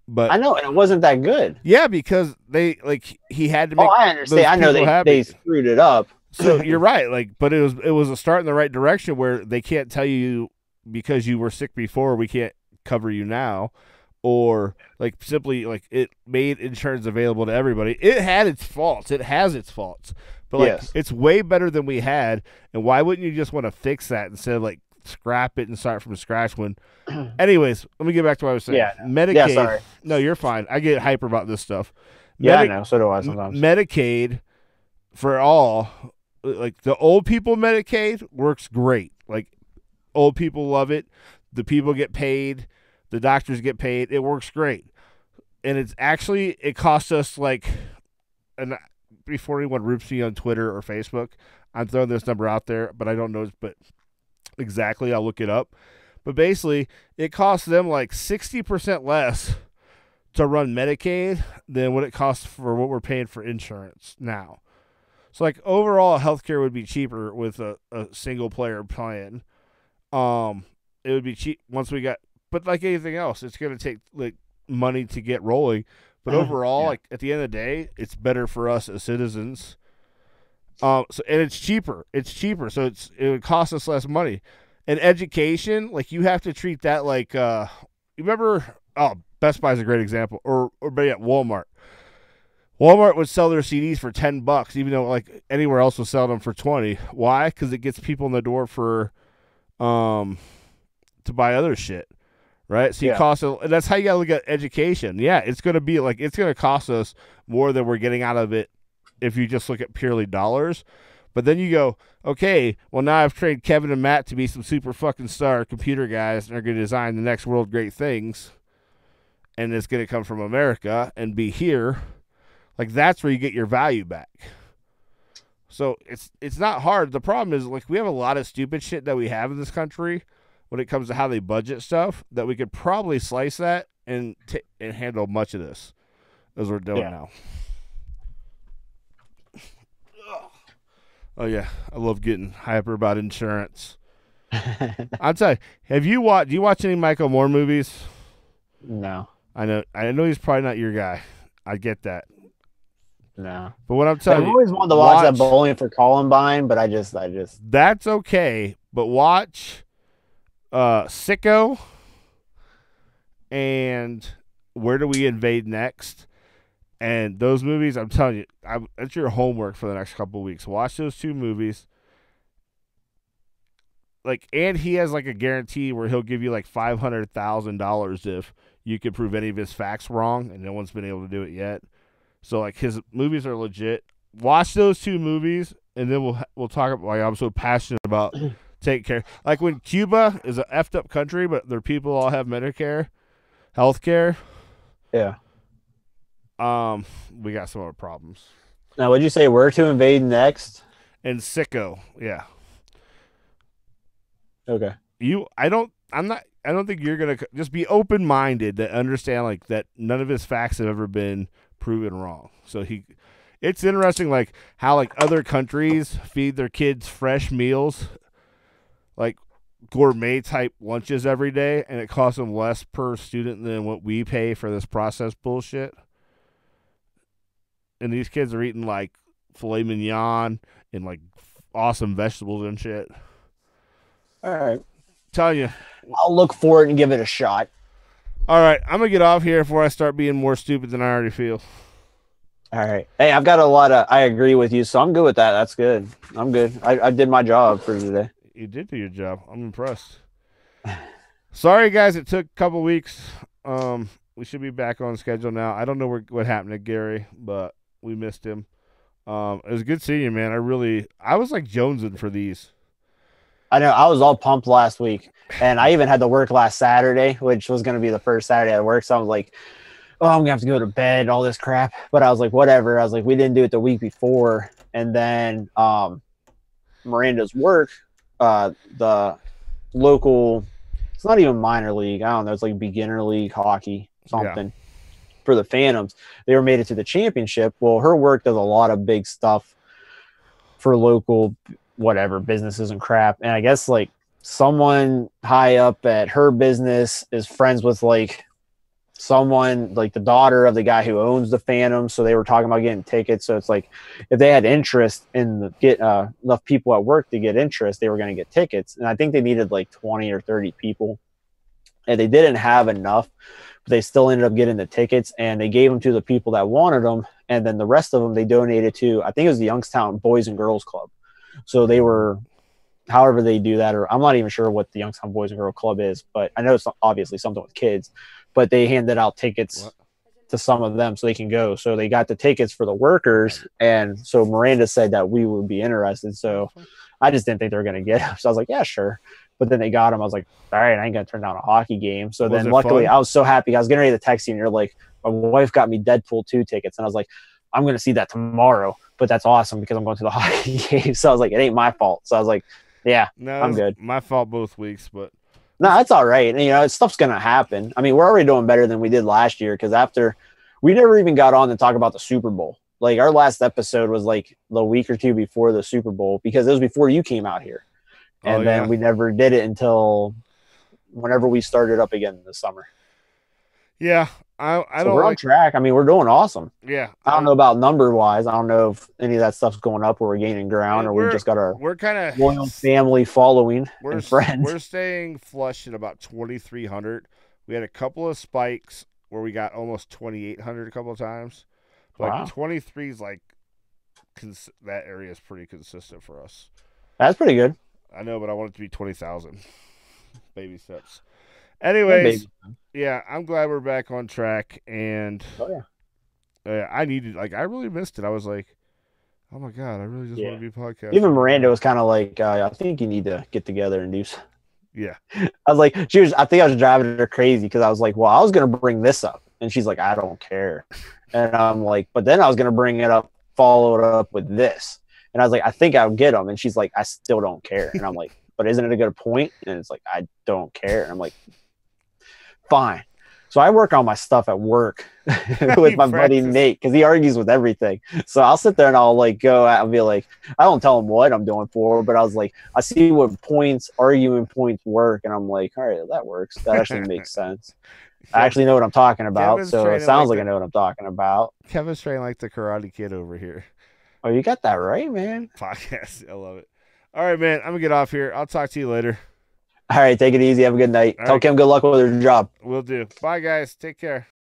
But I know, and it wasn't that good. Yeah, because he had to make. Oh, I understand. I know they screwed it up. So you're right. But it was a start in the right direction where they can't tell you because you were sick before we can't cover you now, or simply it made insurance available to everybody. It had its faults. It has its faults, but it's way better than we had. And why wouldn't you just want to fix that instead of scrap it and start from scratch. When, anyways, let me get back to what I was saying. Yeah. Medicaid. Yeah, sorry. No, you're fine. I get hyper about this stuff. Yeah, I know. So do I sometimes. Medicaid for all, like the old people Medicaid works great. Like old people love it. The people get paid. The doctors get paid. It works great. And it's actually, it costs us like, and before anyone roops me on Twitter or Facebook, I'm throwing this number out there, but I don't know, but exactly, I'll look it up. But basically, it costs them like 60% less to run Medicaid than what it costs for what we're paying for insurance now. So like overall, healthcare would be cheaper with a single player plan. It would be cheap once we got, but like anything else, it's going to take like money to get rolling. But overall, like at the end of the day, it's better for us as citizens. So and it's cheaper. It's cheaper, so it would cost us less money. And education, like you have to treat that like you remember. Oh, Best Buy is a great example, or better yet, Walmart. Walmart would sell their CDs for $10, even though like anywhere else would sell them for $20. Why? Because it gets people in the door for to buy other shit, right? So you cost. That's how you gotta look at education. Yeah, it's gonna be like it's gonna cost us more than we're getting out of it if you just look at purely dollars. But then you go, okay, well now I've trained Kevin and Matt to be some super fucking star computer guys and are gonna design the next world great things, and it's gonna come from America and be here. Like that's where you get your value back. So it's not hard. The problem is like we have a lot of stupid shit that we have in this country when it comes to how they budget stuff that we could probably slice that and handle much of this as we're doing now. Oh yeah, I love getting hyper about insurance. I'll tell you, do you watch any Michael Moore movies? No. I know he's probably not your guy. I get that. No. But what I'm telling I've you, always wanted to watch that Bowling for Columbine, but I just that's okay. But watch Sicko and Where Do We Invade Next? And those movies, I'm telling you, that's your homework for the next couple of weeks. Watch those two movies. Like, and he has like a guarantee where he'll give you like $500,000 if you can prove any of his facts wrong, and no one's been able to do it yet. So like his movies are legit. Watch those two movies, and then we'll talk about why I'm so passionate about taking care. Like when Cuba is an effed up country, but their people all have Medicare, healthcare. Yeah. We got some other problems. Now, what'd you say? Where to invade next? And Sicko, yeah. Okay. I don't think you're gonna just be open minded to understand like that. None of his facts have ever been proven wrong. So it's interesting like how like other countries feed their kids fresh meals, like gourmet type lunches every day, and it costs them less per student than what we pay for this processed bullshit. And these kids are eating like filet mignon and like awesome vegetables and shit. All right. Telling you. I'll look for it and give it a shot. All right. I'm going to get off here before I start being more stupid than I already feel. All right. Hey, I've got I agree with you, so I'm good with that. That's good. I'm good. I did my job for today. You did do your job. I'm impressed. Sorry, guys. It took a couple weeks. We should be back on schedule now. I don't know what happened to Gary, but we missed him. It was good seeing you, man. I was like jonesing for these. I know. I was all pumped last week, and I even had to work last Saturday, which was going to be the first Saturday I work. So I was like, oh, I'm going to have to go to bed and all this crap. But I was like, whatever. I was like, we didn't do it the week before. And then Miranda's work, the local, it's not even minor league. I don't know. It's like beginner league hockey, something. Yeah. For the Phantoms, they were made it to the championship. Well, her work does a lot of big stuff for local whatever businesses and crap. And I guess like someone high up at her business is friends with like someone like the daughter of the guy who owns the Phantom. So they were talking about getting tickets. So it's like if they had interest in get enough people at work to get interest, they were going to get tickets. And I think they needed like 20 or 30 people, and they didn't have enough. They still ended up getting the tickets, and they gave them to the people that wanted them. And then the rest of them, they donated to, I think it was the Youngstown Boys and Girls Club. So they were however they do that, or I'm not even sure what the Youngstown Boys and Girl Club is, but I know it's obviously something with kids. But they handed out tickets What? to some of them so they can go. So they got the tickets for the workers, and so Miranda said that we would be interested. So I just didn't think they were gonna get them. So I was like, yeah, sure. But then they got them. I was like, all right, I ain't gonna turn down a hockey game. So Was then it luckily fun? I was so happy. I was getting ready to text you, and you're like, my wife got me Deadpool 2 tickets, and I was like, I'm gonna see that tomorrow. But that's awesome because I'm going to the hockey game. So I was like, it ain't my fault. So I was like, yeah, No, I'm it's good. my fault both weeks, but No, that's all right. And, you know, stuff's gonna happen. I mean, we're already doing better than we did last year because after we never even got on to talk about the Super Bowl. Like our last episode was like the week or two before the Super Bowl because it was before you came out here. And Oh, then yeah. we never did it until whenever we started up again this summer. yeah, I So don't we're on like. track. I mean, we're doing awesome. Yeah, I don't know about number wise. I don't know if any of that stuff's going up or we're gaining ground or we just got our we're kind of loyal family following and friends. We're staying flush at about 2,300. We had a couple of spikes where we got almost 2,800 a couple of times. Like Wow. 23 is like that area is pretty consistent for us. That's pretty good. I know, but I want it to be 20,000. Baby steps. Yeah, Anyways, baby. yeah, I'm glad we're back on track, and Oh, yeah. I needed, like, I really missed it. I was like, oh my god, I really just Yeah. want to be podcasting. Even Miranda was kind of like, I think you need to get together and do something. Yeah. I was like, I think I was driving her crazy because I was like, well, I was going to bring this up. And she's like, I don't care. And I'm like, but then I was going to bring it up, follow it up with this. And I was like, I think I'll get them. And she's like, I still don't care. And I'm like, but isn't it a good point? And it's like, I don't care. And I'm like, fine. So I work on my stuff at work with my buddy practice. Nate because he argues with everything. So I'll sit there and I'll like go out and be like, I don't tell him what I'm doing for, but I was like, I see what points, arguing points work. And I'm like, all right, that works. That actually makes sense. I actually know what I'm talking about. Kevin's So it training sounds like like I know what I'm talking about. Kevin's training like the Karate Kid over here. Oh, you got that right, man. Podcast. I love it. All right, man. I'm going to get off here. I'll talk to you later. All right, take it easy. Have a good night. All Tell right. Kim good luck with her job. Will do. Bye, guys. Take care.